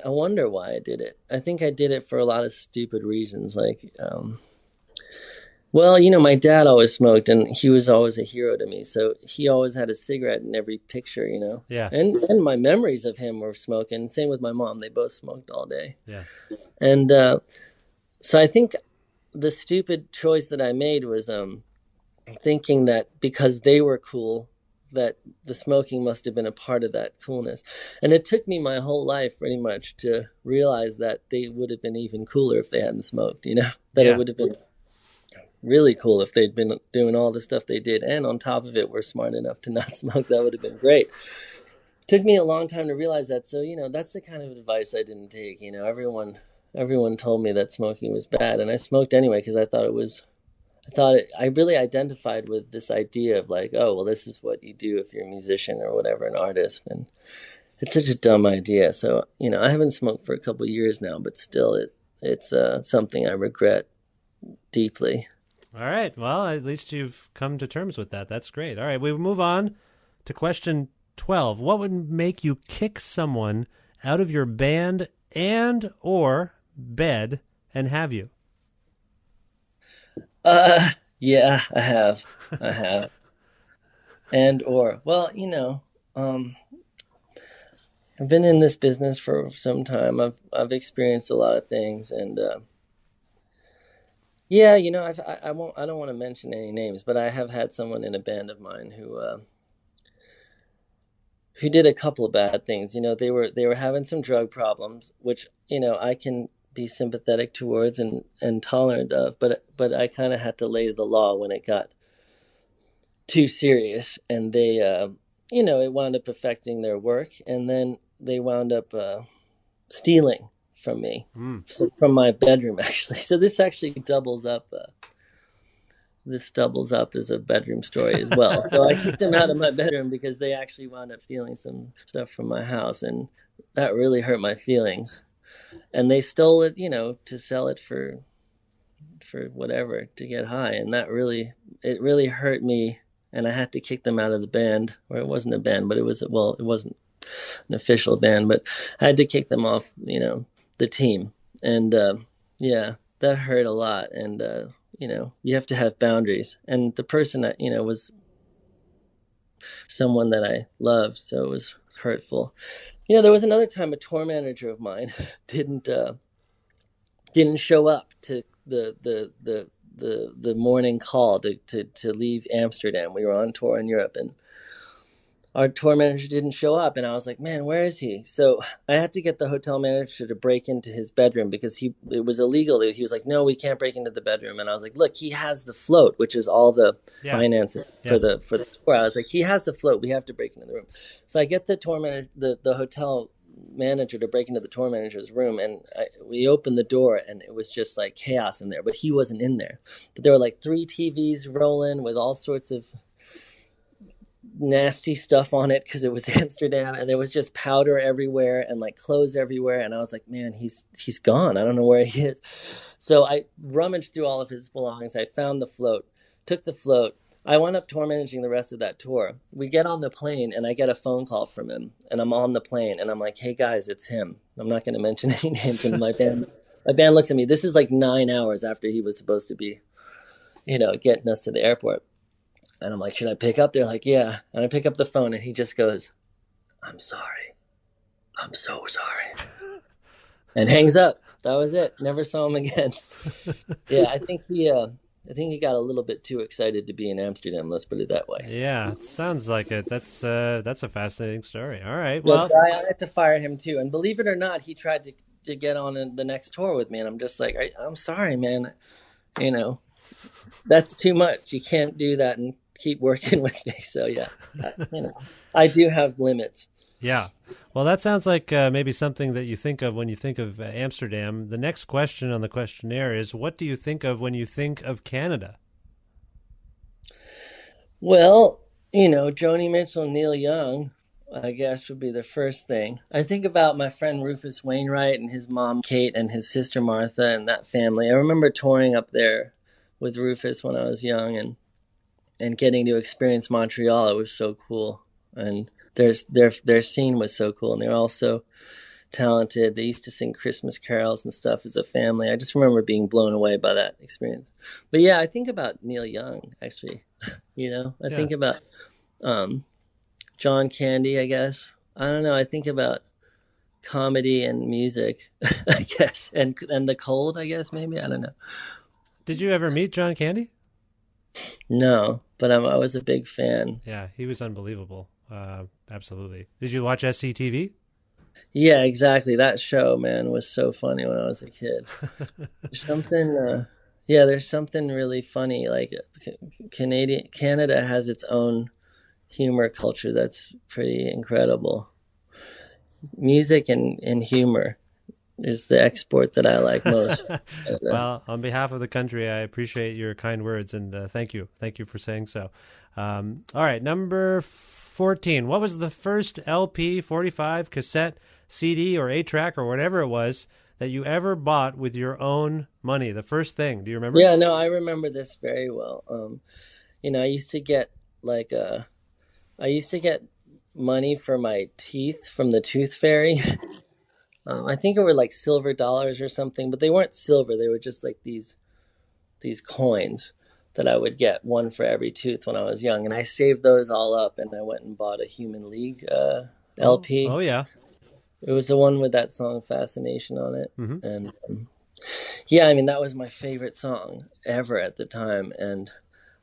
wonder why I did it. I think I did it for a lot of stupid reasons, like. Well, my dad always smoked, and he was always a hero to me. So he always had a cigarette in every picture. Yeah. And my memories of him were smoking. Same with my mom; they both smoked all day. Yeah. And so I think the stupid choice that I made was thinking that because they were cool, that the smoking must have been a part of that coolness. And it took me my whole life pretty much to realize that they would have been even cooler if they hadn't smoked. That Yeah. it would have been really cool if they'd been doing all the stuff they did, and on top of it were smart enough to not smoke. That would have been great. Took me a long time to realize that. So that's the kind of advice I didn't take. Everyone told me that smoking was bad, and I smoked anyway because I really identified with this idea of like, oh well, this is what you do if you're a musician or whatever, an artist. And it's such a dumb idea. So I haven't smoked for a couple of years now, but still it's something I regret deeply. All right. Well, at least you've come to terms with that. That's great. All right. We move on to question 12. What would make you kick someone out of your band and or bed, and have you? Yeah, I have, and or well, um, I've been in this business for some time. I've experienced a lot of things, and yeah, I won't I don't want to mention any names, but I have had someone in a band of mine who did a couple of bad things. They were having some drug problems, which I can be sympathetic towards and tolerant of, but I kind of had to lay the law when it got too serious, and it wound up affecting their work, and then they wound up stealing from me, Mm. so from my bedroom actually. So this actually doubles up. This doubles up as a bedroom story as well. So I kicked them out of my bedroom because they actually wound up stealing some stuff from my house, and that really hurt my feelings. And they stole it, to sell it for whatever, to get high, and it really hurt me. And I had to kick them out of the band, or it wasn't a band, but it wasn't an official band, but I had to kick them off, the team. And yeah, that hurt a lot. And you have to have boundaries. And the person that was someone that I loved, so it was hurtful. There was another time a tour manager of mine didn't show up to the morning call to leave Amsterdam. We were on tour in Europe, and our tour manager didn't show up, and I was like, man, where is he? So I had to get the hotel manager to break into his bedroom because it was illegal. He was like, no, we can't break into the bedroom. And I was like, look, he has the float, which is all the Yeah. finances Yeah. for the tour. I was like, he has the float. We have to break into the room. So I get the tour manager, the hotel manager, to break into the tour manager's room, and we opened the door, and it was just like chaos in there, but he wasn't in there. But there were like 3 TVs rolling with all sorts of nasty stuff on it because it was Amsterdam, and there was just powder everywhere and like clothes everywhere, and I was like, man, he's gone. I don't know where he is. So I rummaged through all of his belongings. I found the float, took the float. I wound up tour managing the rest of that tour. We get on the plane, and I get a phone call from him, and I'm on the plane, and I'm like, hey guys, it's him. I'm not going to mention any names. And my band looks at me. This is like 9 hours after he was supposed to be getting us to the airport. And I'm like, should I pick up? They're like, yeah. And I pick up the phone, and he just goes, I'm sorry. I'm so sorry. And hangs up. That was it. Never saw him again. Yeah, I think he got a little bit too excited to be in Amsterdam. Let's put it that way. Yeah, it sounds like it. That's a fascinating story. All right. Yes, Well, I had to fire him too. And believe it or not, he tried to get on the next tour with me. And I'm just like, I'm sorry, man. You know, that's too much. You can't do that and keep working with me. So yeah, I do have limits. yeah. Well, that sounds like maybe something that you think of when you think of Amsterdam. The next question on the questionnaire is, what do you think of when you think of Canada? Well, Joni Mitchell, Neil Young, I guess would be the first thing. I think about my friend Rufus Wainwright and his mom Kate and his sister Martha and that family. I remember touring up there with Rufus when I was young, and getting to experience Montreal. It was so cool. And their scene was so cool, and they were all so talented. They used to sing Christmas carols and stuff as a family. I just remember being blown away by that experience. But yeah, I think about Neil Young, actually. I Yeah. think about John Candy, I guess. I don't know. I think about comedy and music, I guess, and the cold, I guess, maybe. I don't know. Did you ever meet John Candy? No, but I was a big fan. Yeah, he was unbelievable. Absolutely. Did you watch SCTV? Yeah, exactly. That show, man, was so funny when I was a kid. There's something, there's something really funny. Like Canada has its own humor culture that's pretty incredible. Music and humor is the export that I like most. Well, on behalf of the country, I appreciate your kind words, and thank you. Thank you for saying so. All right, number 14. What was the first LP, 45, cassette, CD, or 8-track, or whatever it was, that you ever bought with your own money? The first thing. Do you remember? Yeah, no, I remember this very well. I used to get I used to get money for my teeth from the Tooth Fairy. I think it were like silver dollars or something, but they weren't silver. They were just like these coins. that I would get, one for every tooth when I was young, and I saved those all up, and I went and bought a Human League LP. Oh yeah. It was the one with that song Fascination on it. Mm-hmm. And yeah, I mean, that was my favorite song ever at the time. And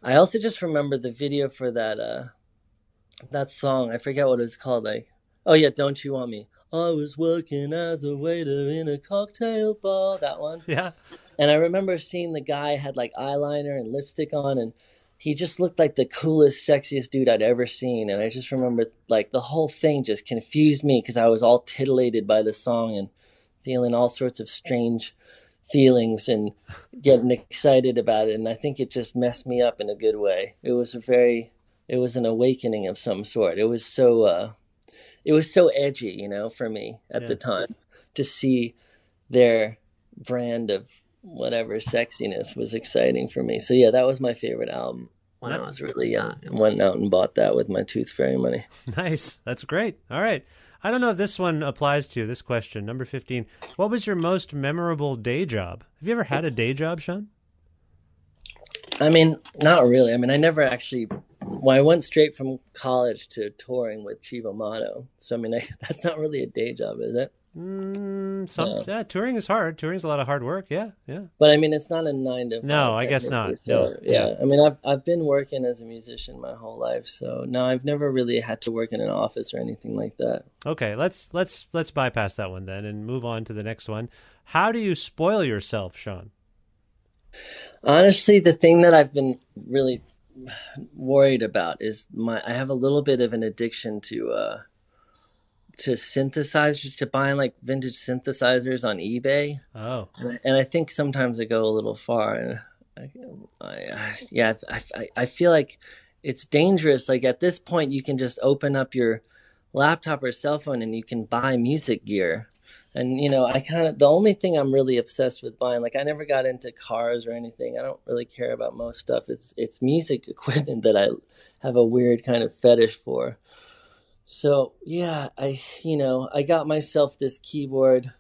I also just remember the video for that song. I forget what it was called. Like, oh yeah, Don't You Want Me? I was working as a waiter in a cocktail bar. That one. Yeah. And I remember seeing the guy had like eyeliner and lipstick on, and he just looked like the coolest, sexiest dude I'd ever seen. And I just remember like the whole thing just confused me because I was all titillated by the song and feeling all sorts of strange feelings and getting excited about it. And I think it just messed me up in a good way. It was an awakening of some sort. It was so edgy, you know, for me at the time, to see their brand of whatever sexiness was exciting for me. So yeah, that was my favorite album when I was really young, and went out and bought that with my tooth fairy money. Nice. That's great. All right. I don't know if this one applies to you, this question, number 15. What was your most memorable day job? Have you ever had a day job, Sean? I mean, not really. I mean, I never actually... Well, I went straight from college to touring with Chivo Motto. So, I mean, that's not really a day job, is it? Yeah, touring is hard. Touring's a lot of hard work. Yeah. But, I mean, it's not a 9 to 5. No, I guess not. So, No. Yeah. I mean, I've been working as a musician my whole life. So, no, I've never really had to work in an office or anything like that. Okay, let's bypass that one then and move on to the next one. How do you spoil yourself, Sean? Honestly, the thing that I've been really worried about is I have a little bit of an addiction to synthesizers, to buying like vintage synthesizers on eBay. Oh, and I think sometimes I go a little far, and I feel like it's dangerous. Like at this point, you can just open up your laptop or cell phone and you can buy music gear. And, you know, the only thing I'm really obsessed with buying, like I never got into cars or anything. I don't really care about most stuff. It's music equipment that I have a weird kind of fetish for. So, yeah, I got myself this keyboard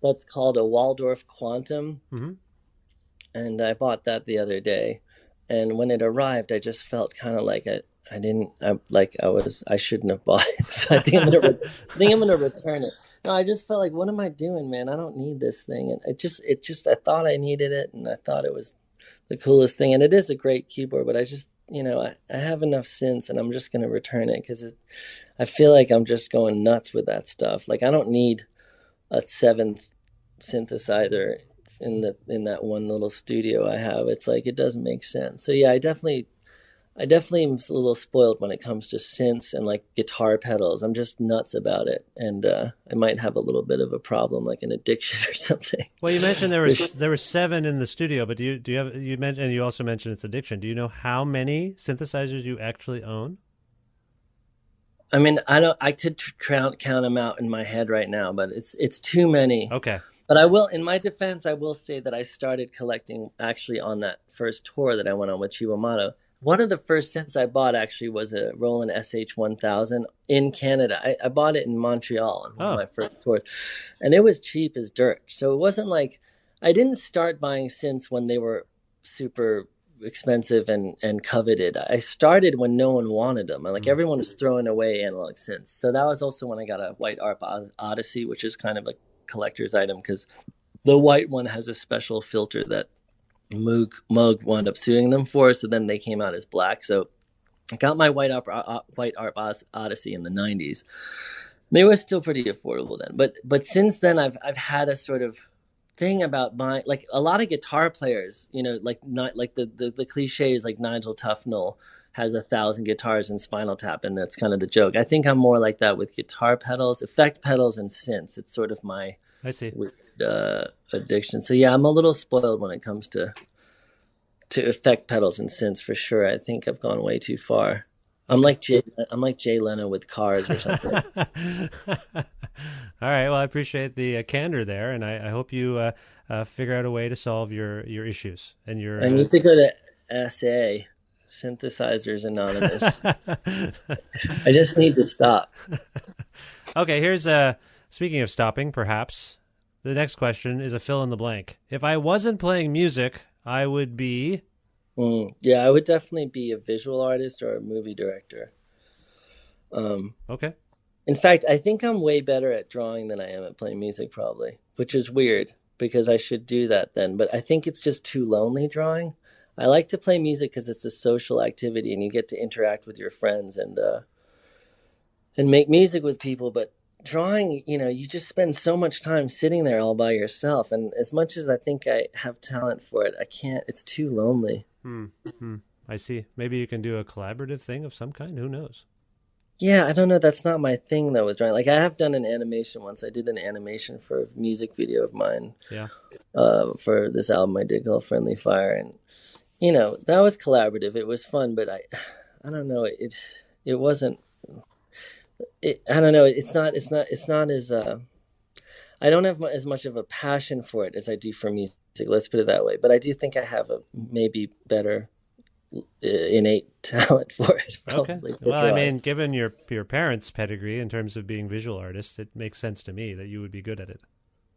that's called a Waldorf Quantum. mm-hmm. And I bought that the other day. And when it arrived, I just felt kind of like I shouldn't have bought it. So I think I'm gonna return it. No, I just felt like, what am I doing, man? I don't need this thing. And I thought I needed it, and I thought it was the coolest thing. And it is a great keyboard, but I just, I have enough synths, and I'm just gonna return it because I feel like I'm just going nuts with that stuff. Like I don't need a 7th synthesizer in that one little studio I have. It's like, it doesn't make sense. So yeah, I definitely am a little spoiled when it comes to synths and like guitar pedals. I'm just nuts about it, and I might have a little bit of a problem, like an addiction or something. Well, you mentioned there were 7 in the studio, but do you have, you mentioned, and you also mentioned it's addiction. Do you know how many synthesizers you actually own? I mean, I could count them out in my head right now, but it's too many. Okay. But I will, in my defense, I will say that I started collecting actually on that first tour that I went on with Chivo Motto. One of the first synths I bought actually was a Roland SH-1000 in Canada. I bought it in Montreal on one of my first tours, and it was cheap as dirt. So it wasn't like, I didn't start buying synths when they were super expensive and coveted. I started when no one wanted them. Like everyone was throwing away analog synths. So that was also when I got a White Arp Odyssey, which is kind of a collector's item because the white one has a special filter that Moog wound up suing them for, so then they came out as black. So I got my White Arp Odyssey in the 90s. They were still pretty affordable then, but since then I've had a sort of thing about buying, like a lot of guitar players, like not like the cliches, like Nigel Tufnell has 1,000 guitars in Spinal Tap, and that's kind of the joke. I think I'm more like that with guitar pedals, effect pedals, and synths. It's sort of my addiction. So yeah, I'm a little spoiled when it comes to effect pedals and synths for sure. I think I've gone way too far. I'm like Jay Leno with cars or something. All right. Well, I appreciate the candor there, and I hope you figure out a way to solve your issues and your. I need to go to SA. Synthesizers Anonymous. I just need to stop. Okay, here's speaking of stopping, perhaps the next question is a fill in the blank. If I wasn't playing music, I would be Yeah, I would definitely be a visual artist or a movie director. Um, Okay. in fact, I think I'm way better at drawing than I am at playing music, probably, which is weird because I should do that then. But I think it's just too lonely drawing. I like to play music because it's a social activity and you get to interact with your friends and make music with people. But drawing, you just spend so much time sitting there all by yourself. And as much as I think I have talent for it, I can't. It's too lonely. Hmm. I see. Maybe you can do a collaborative thing of some kind. Who knows? Yeah, I don't know. That's not my thing though with drawing. Like I have done an animation once. I did an animation for a music video of mine Yeah. for this album I did called Friendly Fire, and that was collaborative. It was fun, but I don't know. It wasn't. I don't know. It's not as I don't have as much of a passion for it as I do for music. Let's put it that way. But I do think I have a maybe better innate talent for it. Okay. Probably. Well, I mean, given your parents' pedigree in terms of being visual artists, it makes sense to me that you would be good at it.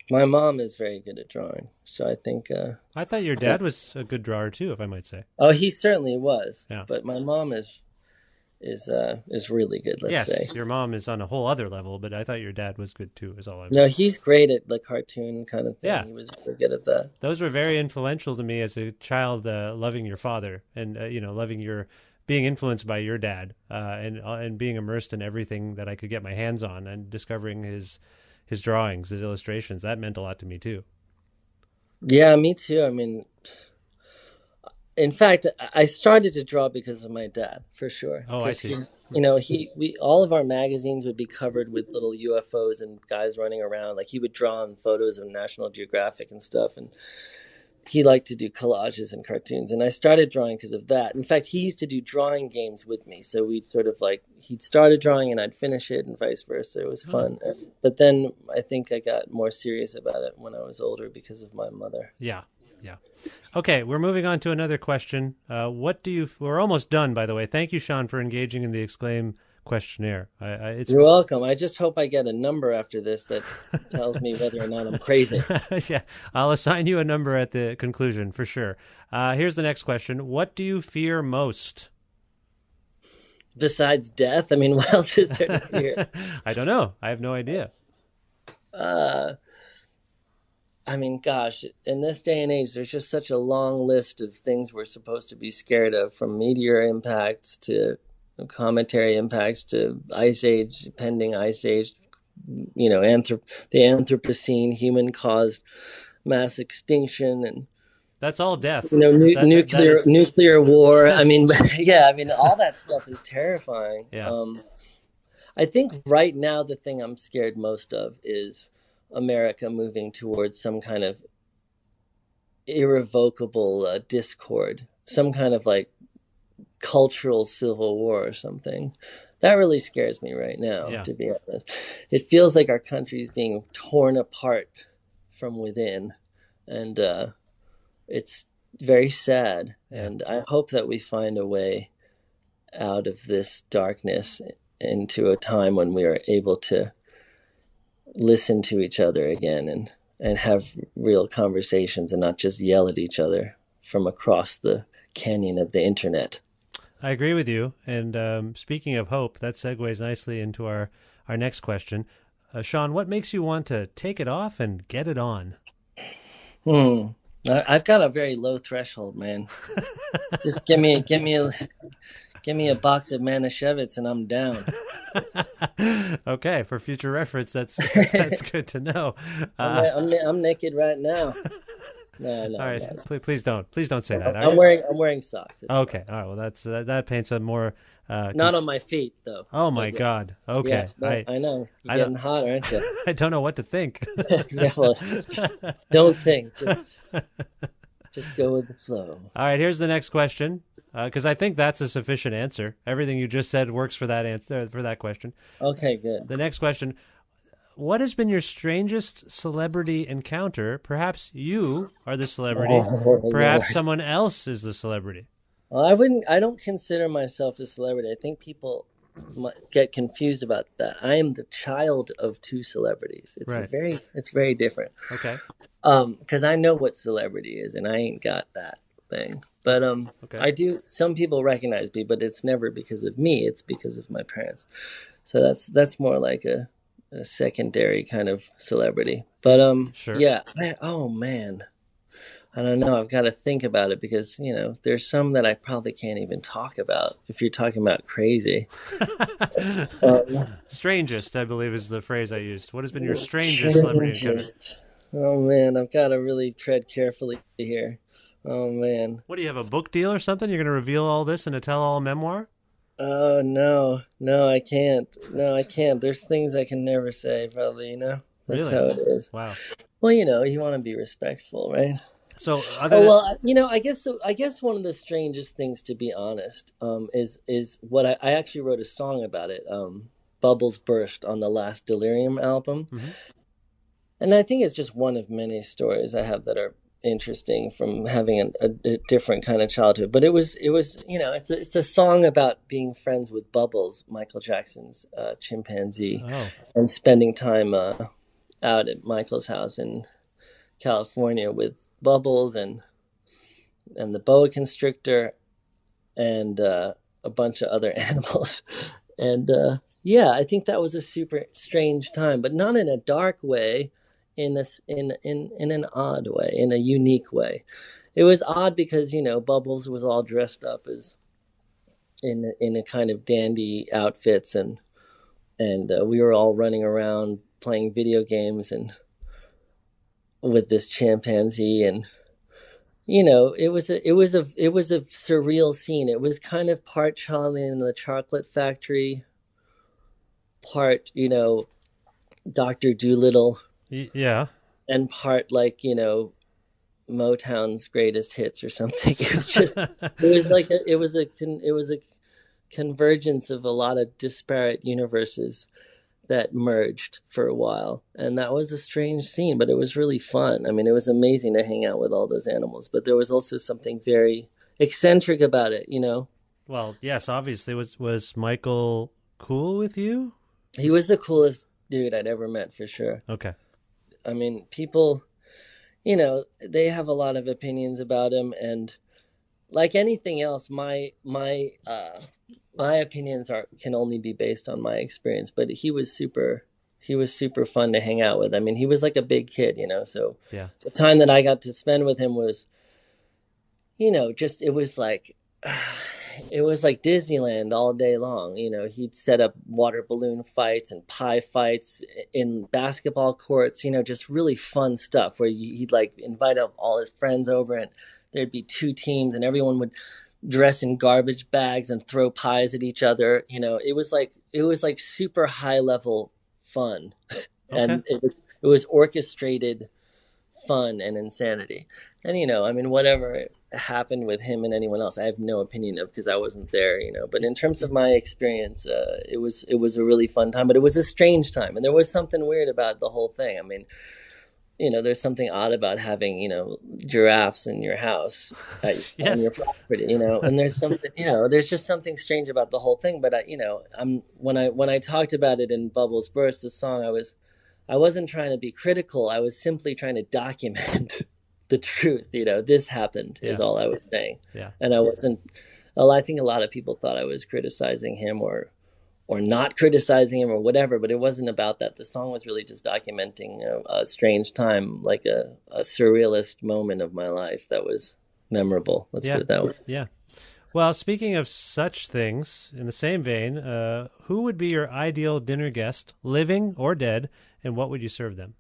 My mom is very good at drawing, so I think. I thought your dad was a good drawer too, if I might say. Oh, he certainly was. Yeah. But my mom is really good. Let's say. Yes, your mom is on a whole other level, but I thought your dad was good too. Is all I was. No, he's great at the cartoon kind of thing. Yeah. He was really good at that. Those were very influential to me as a child, loving your father and loving being influenced by your dad, and being immersed in everything that I could get my hands on, and discovering his drawings, his illustrations. That meant a lot to me too. Yeah, me too. I mean, in fact, I started to draw because of my dad, for sure. Oh, I see. We all of our magazines would be covered with little UFOs and guys running around. Like he would draw on photos of National Geographic and stuff, and he liked to do collages and cartoons. And I started drawing because of that. In fact, he used to do drawing games with me. So we'd sort of he'd start a drawing and I'd finish it and vice versa. It was fun. But then I think I got more serious about it when I was older because of my mother. Yeah. Yeah. Okay, we're moving on to another question. We're almost done, by the way. Thank you, Sean, for engaging in the Exclaim questionnaire. You're welcome. I just hope I get a number after this that tells me whether or not I'm crazy. Yeah, I'll assign you a number at the conclusion for sure. Here's the next question. What do you fear most? Besides death? I mean, what else is there to fear? I don't know. I have no idea. I mean, gosh, in this day and age, there's just such a long list of things we're supposed to be scared of, from meteor impacts to cometary impacts to ice age, pending ice age, the Anthropocene, human-caused mass extinction, and that's all death. Nuclear war. I mean, yeah, I mean, all that stuff is terrifying. Yeah. I think right now the thing I'm scared most of is America moving towards some kind of irrevocable discord, some kind of cultural civil war or something. That really scares me right now, to be honest. It feels like our country's being torn apart from within, and it's very sad. Yeah. And I hope that we find a way out of this darkness into a time when we are able to listen to each other again and have real conversations and not just yell at each other from across the canyon of the internet. I agree with you. And speaking of hope, that segues nicely into our next question. Sean, what makes you want to take it off and get it on? I've got a very low threshold, man. Just give me a box of Manischewitz and I'm down. Okay, for future reference, that's good to know. I'm naked right now. No. All right, please don't say that. I'm wearing socks. Okay, all right. Well, that paints a more not on my feet though. Oh my God. Okay, yeah, I know. You're getting hot, aren't you? I don't know what to think. Yeah, well, don't think. Just go with the flow. All right, here's the next question, because I think that's a sufficient answer. Everything you just said works for that answer, for that question. Okay, good. The next question: what has been your strangest celebrity encounter? Perhaps you are the celebrity. Perhaps someone else is the celebrity. Well, I don't consider myself a celebrity. I think people get confused about that. I am the child of two celebrities. It's very different. Okay. Because I know what celebrity is, and I ain't got that. thing. But Okay. I do. Some people recognize me, but it's never because of me. It's because of my parents. So that's more like a secondary kind of celebrity. But Sure. yeah. Oh man, I don't know. I've got to think about it because there's some that I probably can't even talk about. If you're talking about crazy, um, Strangest, I believe, is the phrase I used. What has been your strangest celebrity encounter? strangest. Oh man, I've got to really tread carefully here. Oh man. What do you have, a book deal or something? You're going to reveal all this in a tell-all memoir? Oh no, no, I can't. No, I can't. There's things I can never say, probably. That's Really? how it is. Wow. Well, you want to be respectful, right? So other Oh than well, I guess one of the strangest things, to be honest, is what I actually wrote a song about it. Bubbles Burst on the last Delirium album, Mhm. and I think it's just one of many stories I have that are interesting from having a different kind of childhood. But it's a song about being friends with Bubbles, Michael Jackson's chimpanzee, Oh, and spending time out at Michael's house in California with Bubbles and the boa constrictor and a bunch of other animals. And yeah, I think that was a super strange time, but not in a dark way, in an odd way, in a unique way. It was odd because Bubbles was all dressed up as in a kind of dandy outfits, and we were all running around playing video games and with this chimpanzee. And it was a surreal scene. It was kind of part Charlie in the Chocolate Factory, part Doctor Doolittle, yeah. and part like Motown's greatest hits or something. It was a convergence of a lot of disparate universes that merged for a while, and that was a strange scene, but it was really fun. I mean, it was amazing to hang out with all those animals, but there was also something very eccentric about it. Well, yes, obviously. Was Michael cool with you? He was the coolest dude I'd ever met, for sure. Okay. I mean, people, they have a lot of opinions about him, and like anything else, my opinions can only be based on my experience. But he was super fun to hang out with. I mean, he was like a big kid. So Yeah. the time that I got to spend with him was, just it was like Disneyland all day long. He'd set up water balloon fights and pie fights in basketball courts, just really fun stuff where he'd like invite up all his friends over, and there'd be two teams and everyone would dress in garbage bags and throw pies at each other. It was like super high level fun. Okay. And it was orchestrated fun and insanity. And I mean, whatever happened with him and anyone else, I have no opinion of because I wasn't there. But in terms of my experience, it was a really fun time, but it was a strange time, and there was something weird about the whole thing. I mean, there's something odd about having giraffes in your house on Yes. your property, and there's just something strange about the whole thing. But when I talked about it in Bubbles Burst, the song, I wasn't trying to be critical. I was simply trying to document the truth. This happened is Yeah. all I was saying. Yeah. And I wasn't. Well, I think a lot of people thought I was criticizing him or not criticizing him or whatever, but it wasn't about that. The song was really just documenting a strange time, like a surrealist moment of my life that was memorable. Let's Yeah. put it that way. Yeah. Well, speaking of such things, in the same vein, who would be your ideal dinner guest, living or dead, and what would you serve them?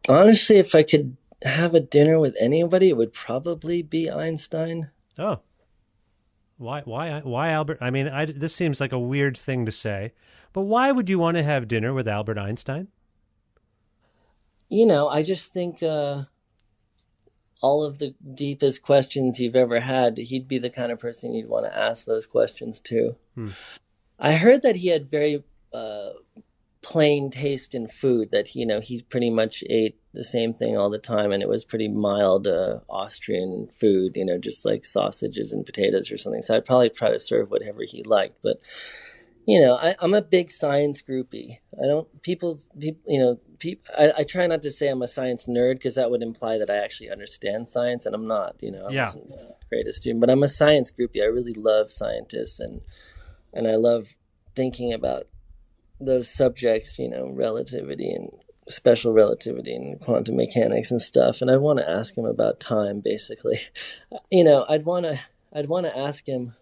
Honestly, if I could have a dinner with anybody, it would probably be Einstein. Oh, why Albert? I mean, this seems like a weird thing to say, but why would you want to have dinner with Albert Einstein? I just think all of the deepest questions you've ever had, he'd be the kind of person you'd want to ask those questions to. Hmm. I heard that he had very plain taste in food, that he pretty much ate the same thing all the time, and it was pretty mild Austrian food, just like sausages and potatoes or something. So I'd probably try to serve whatever he liked. But I'm a big science groupie. I don't people I try not to say I'm a science nerd because that would imply that I actually understand science, and I'm not. I Yeah. wasn't the greatest student, but I'm a science groupie. I really love scientists, and I love thinking about those subjects, relativity and special relativity and quantum mechanics and stuff. And I want to ask him about time, basically. I'd want to ask him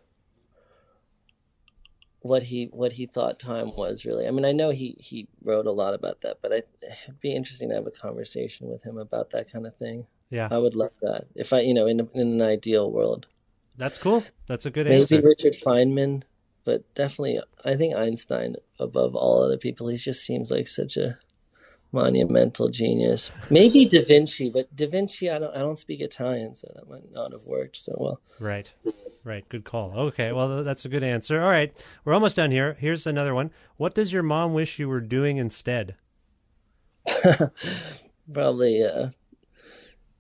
what he thought time was really. I mean, I know he wrote a lot about that, but it'd be interesting to have a conversation with him about that kind of thing. Yeah. I would love that if in an ideal world. That's cool. That's a good Maybe answer. Richard Feynman, but definitely I think Einstein above all other people. He just seems like such a monumental genius. Maybe Da Vinci, but Da Vinci, I don't speak Italian, so that might not have worked so well. Right. Right. Good call. Okay. Well, that's a good answer. All right. We're almost done here. Here's another one. What does your mom wish you were doing instead? Probably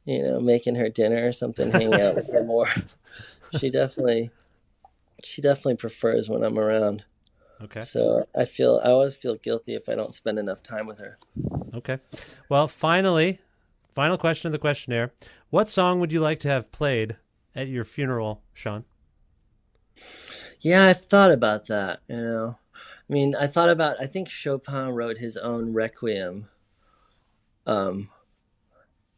making her dinner or something, hanging out with her more. She definitely prefers when I'm around. Okay. So I always feel guilty if I don't spend enough time with her. Okay. Well, final question of the questionnaire. What song would you like to have played at your funeral, Sean? Yeah, I've thought about that. I mean, I think Chopin wrote his own Requiem, um,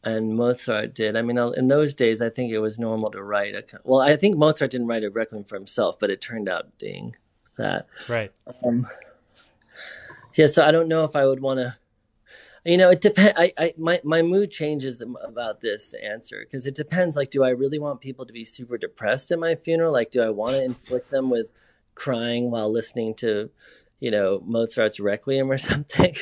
and Mozart did. I mean, in those days, I think it was normal to write well, I think Mozart didn't write a Requiem for himself, but it turned out being that. Right. Um, yeah, so I don't know if I would want to. It depends. My mood changes about this answer because it depends. Like, do I really want people to be super depressed at my funeral? Like, do I want to inflict them with crying while listening to, Mozart's Requiem or something,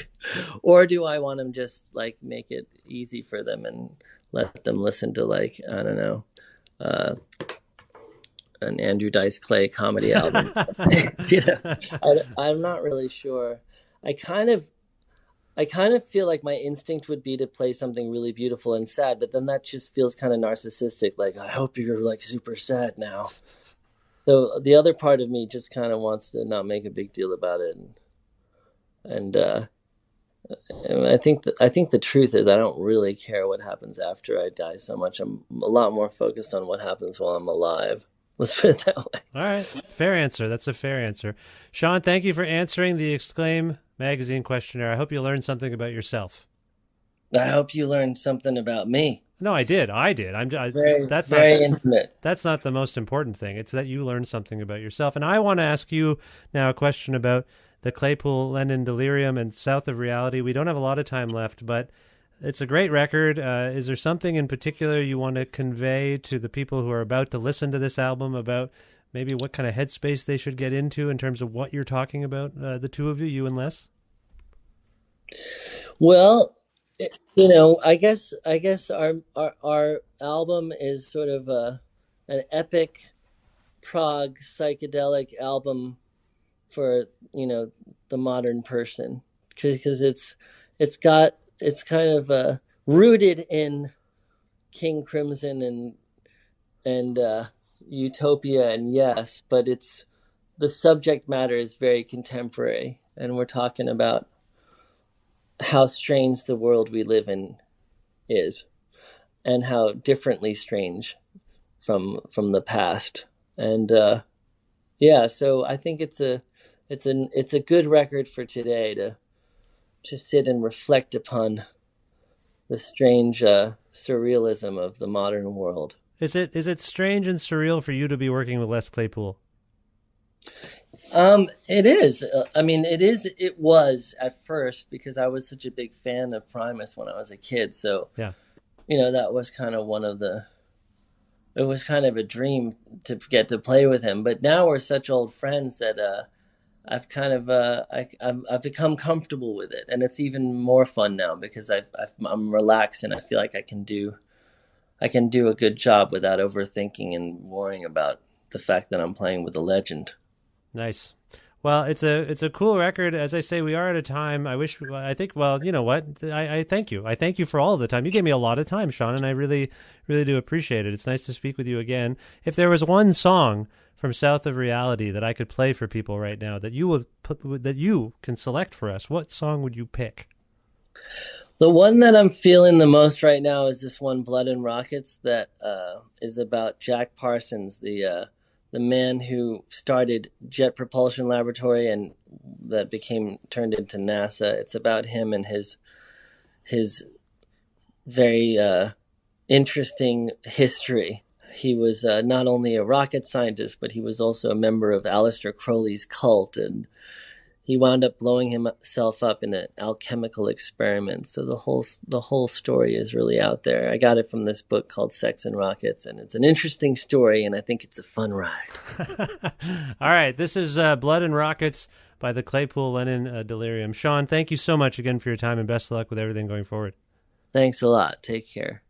or do I want to just like make it easy for them and let them listen to like I don't know, an Andrew Dice Clay comedy album? I'm not really sure. I kind of feel like my instinct would be to play something really beautiful and sad, but then that just feels kind of narcissistic. Like, I hope you're like super sad now. So the other part of me just kind of wants to not make a big deal about it. And I think the truth is I don't really care what happens after I die so much. I'm a lot more focused on what happens while I'm alive. Let's put it that way. All right. Fair answer. That's a fair answer. Sean, thank you for answering the Exclaim magazine questionnaire. I hope you learned something about yourself. I hope you learned something about me. No, I did. That's very intimate. That's not the most important thing. It's that you learned something about yourself. And I want to ask you now a question about the Claypool Lennon Delirium and South of Reality. We don't have a lot of time left, but it's a great record. Is there something in particular you want to convey to the people who are about to listen to this album about maybe what kind of headspace they should get into in terms of what you're talking about, the two of you and Les? Well, I guess our album is sort of an epic prog psychedelic album for the modern person because it's kind of rooted in King Crimson and Utopia and Yes, but the subject matter is very contemporary, and we're talking about how strange the world we live in is and how differently strange from the past. And so I think it's a good record for today to sit and reflect upon the strange surrealism of the modern world. Is it strange and surreal for you to be working with Les Claypool? It is. I mean, it was at first because I was such a big fan of Primus when I was a kid. So, yeah, that was kind of it was kind of a dream to get to play with him. But now we're such old friends that I've kind of I've become comfortable with it, and it's even more fun now because I'm relaxed and I feel like I can do a good job without overthinking and worrying about the fact that I'm playing with a legend. Nice. Well, it's a cool record. As I say, we are at a time. I think. Well, you know what? I thank you. I thank you for all of the time. You gave me a lot of time, Sean, and I really do appreciate it. It's nice to speak with you again. If there was one song from South of Reality that I could play for people right now that you can select for us, what song would you pick? The one that I'm feeling the most right now is this one, Blood and Rockets, that is about Jack Parsons, the man who started Jet Propulsion Laboratory and that turned into NASA. It's about him and his very interesting history. He was not only a rocket scientist, but he was also a member of Aleister Crowley's cult, and he wound up blowing himself up in an alchemical experiment. So the whole story is really out there. I got it from this book called Sex and Rockets, and it's an interesting story, and I think it's a fun ride. All right, this is Blood and Rockets by the Claypool Lennon Delirium. Sean, thank you so much again for your time, and best of luck with everything going forward. Thanks a lot. Take care.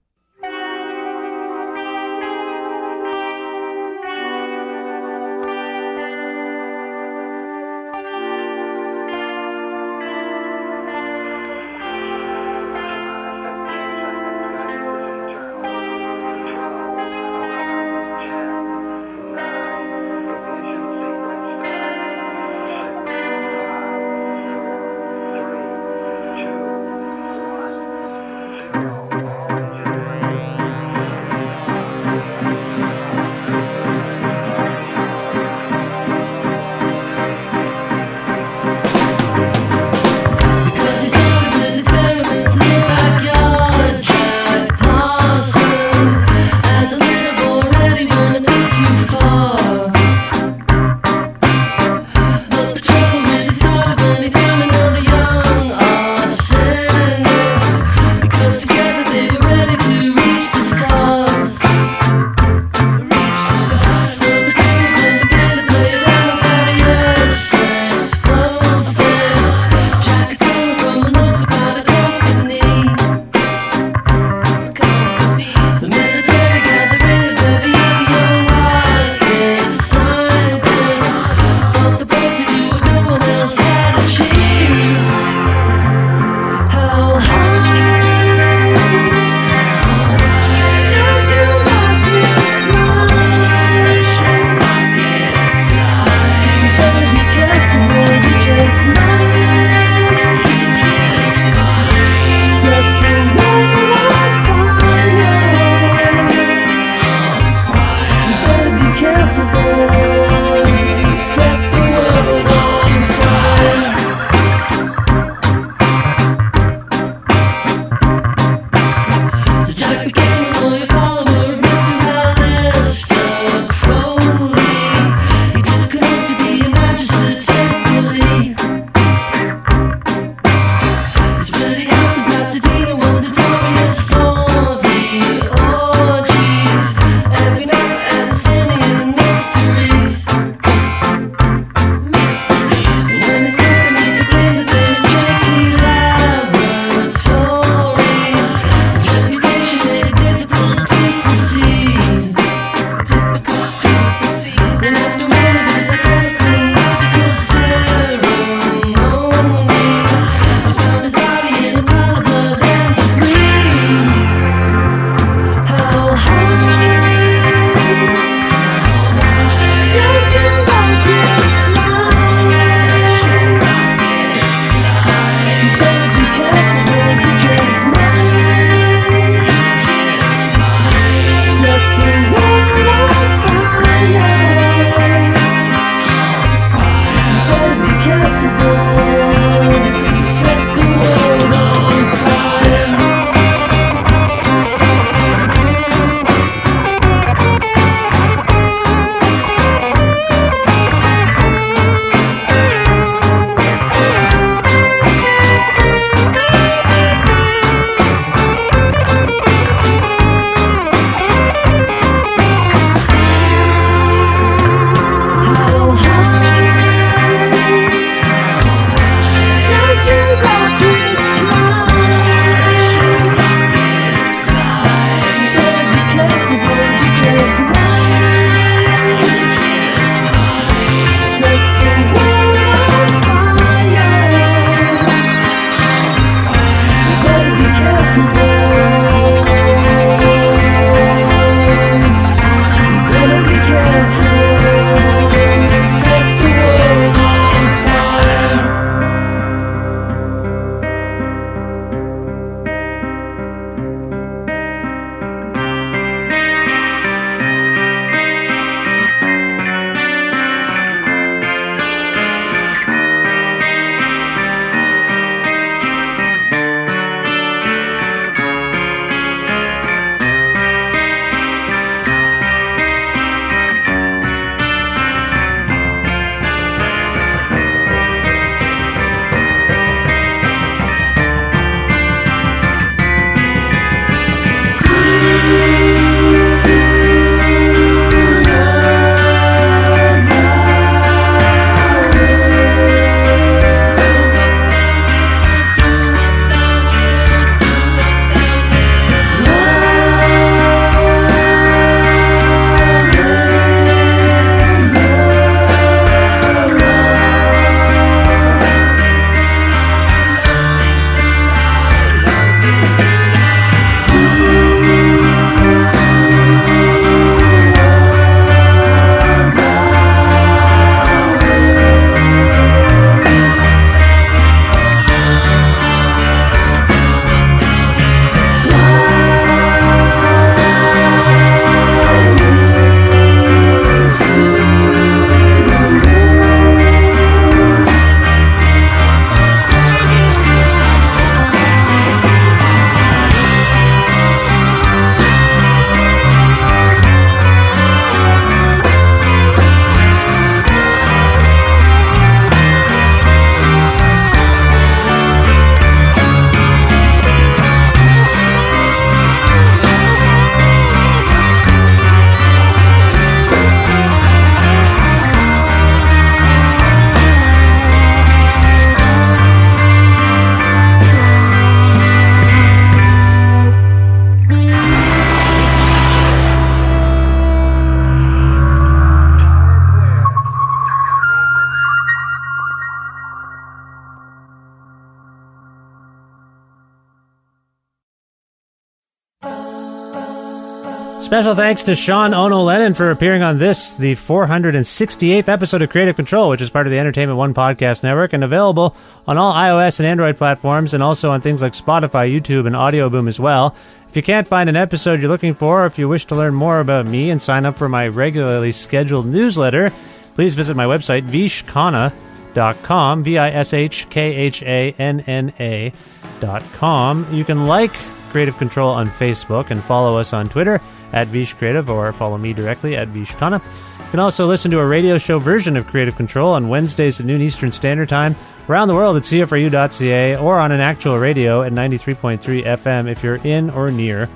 Special thanks to Sean Ono Lennon for appearing on this, the 468th episode of Creative Control, which is part of the Entertainment One podcast network and available on all iOS and Android platforms and also on things like Spotify, YouTube, and Audio Boom as well. If you can't find an episode you're looking for, or if you wish to learn more about me and sign up for my regularly scheduled newsletter, please visit my website, vishkhana.com, VISHKHANNA.com. You can like Creative Control on Facebook and follow us on Twitter at Vish Creative, or follow me directly at Vishkhana. You can also listen to a radio show version of Creative Control on Wednesdays at noon Eastern Standard Time around the world at CFRU.ca or on an actual radio at 93.3 FM if you're in or near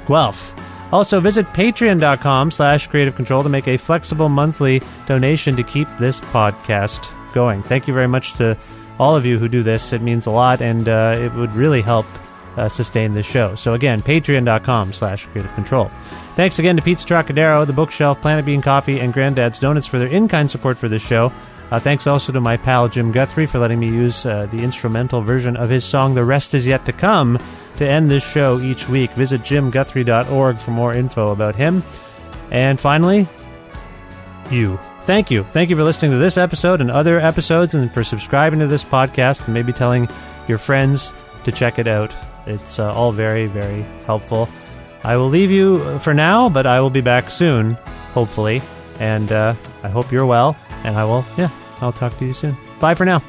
Guelph. Also, visit patreon.com/Creative Control to make a flexible monthly donation to keep this podcast going. Thank you very much to all of you who do this. It means a lot, and it would really help sustain this show. So again, patreon.com/Creative Control. Thanks again to Pete's Trokadero, The Bookshelf, Planet Bean Coffee, and Grandad's Donuts for their in-kind support for this show. Thanks also to my pal Jim Guthrie for letting me use the instrumental version of his song The Rest Is Yet to Come to end this show each week. Visit jimguthrie.org for more info about him. And finally, you. Thank you. Thank you for listening to this episode and other episodes, and for subscribing to this podcast and maybe telling your friends to check it out. It's all very, very helpful. I will leave you for now, but I will be back soon, hopefully. And I hope you're well, and I'll talk to you soon. Bye for now.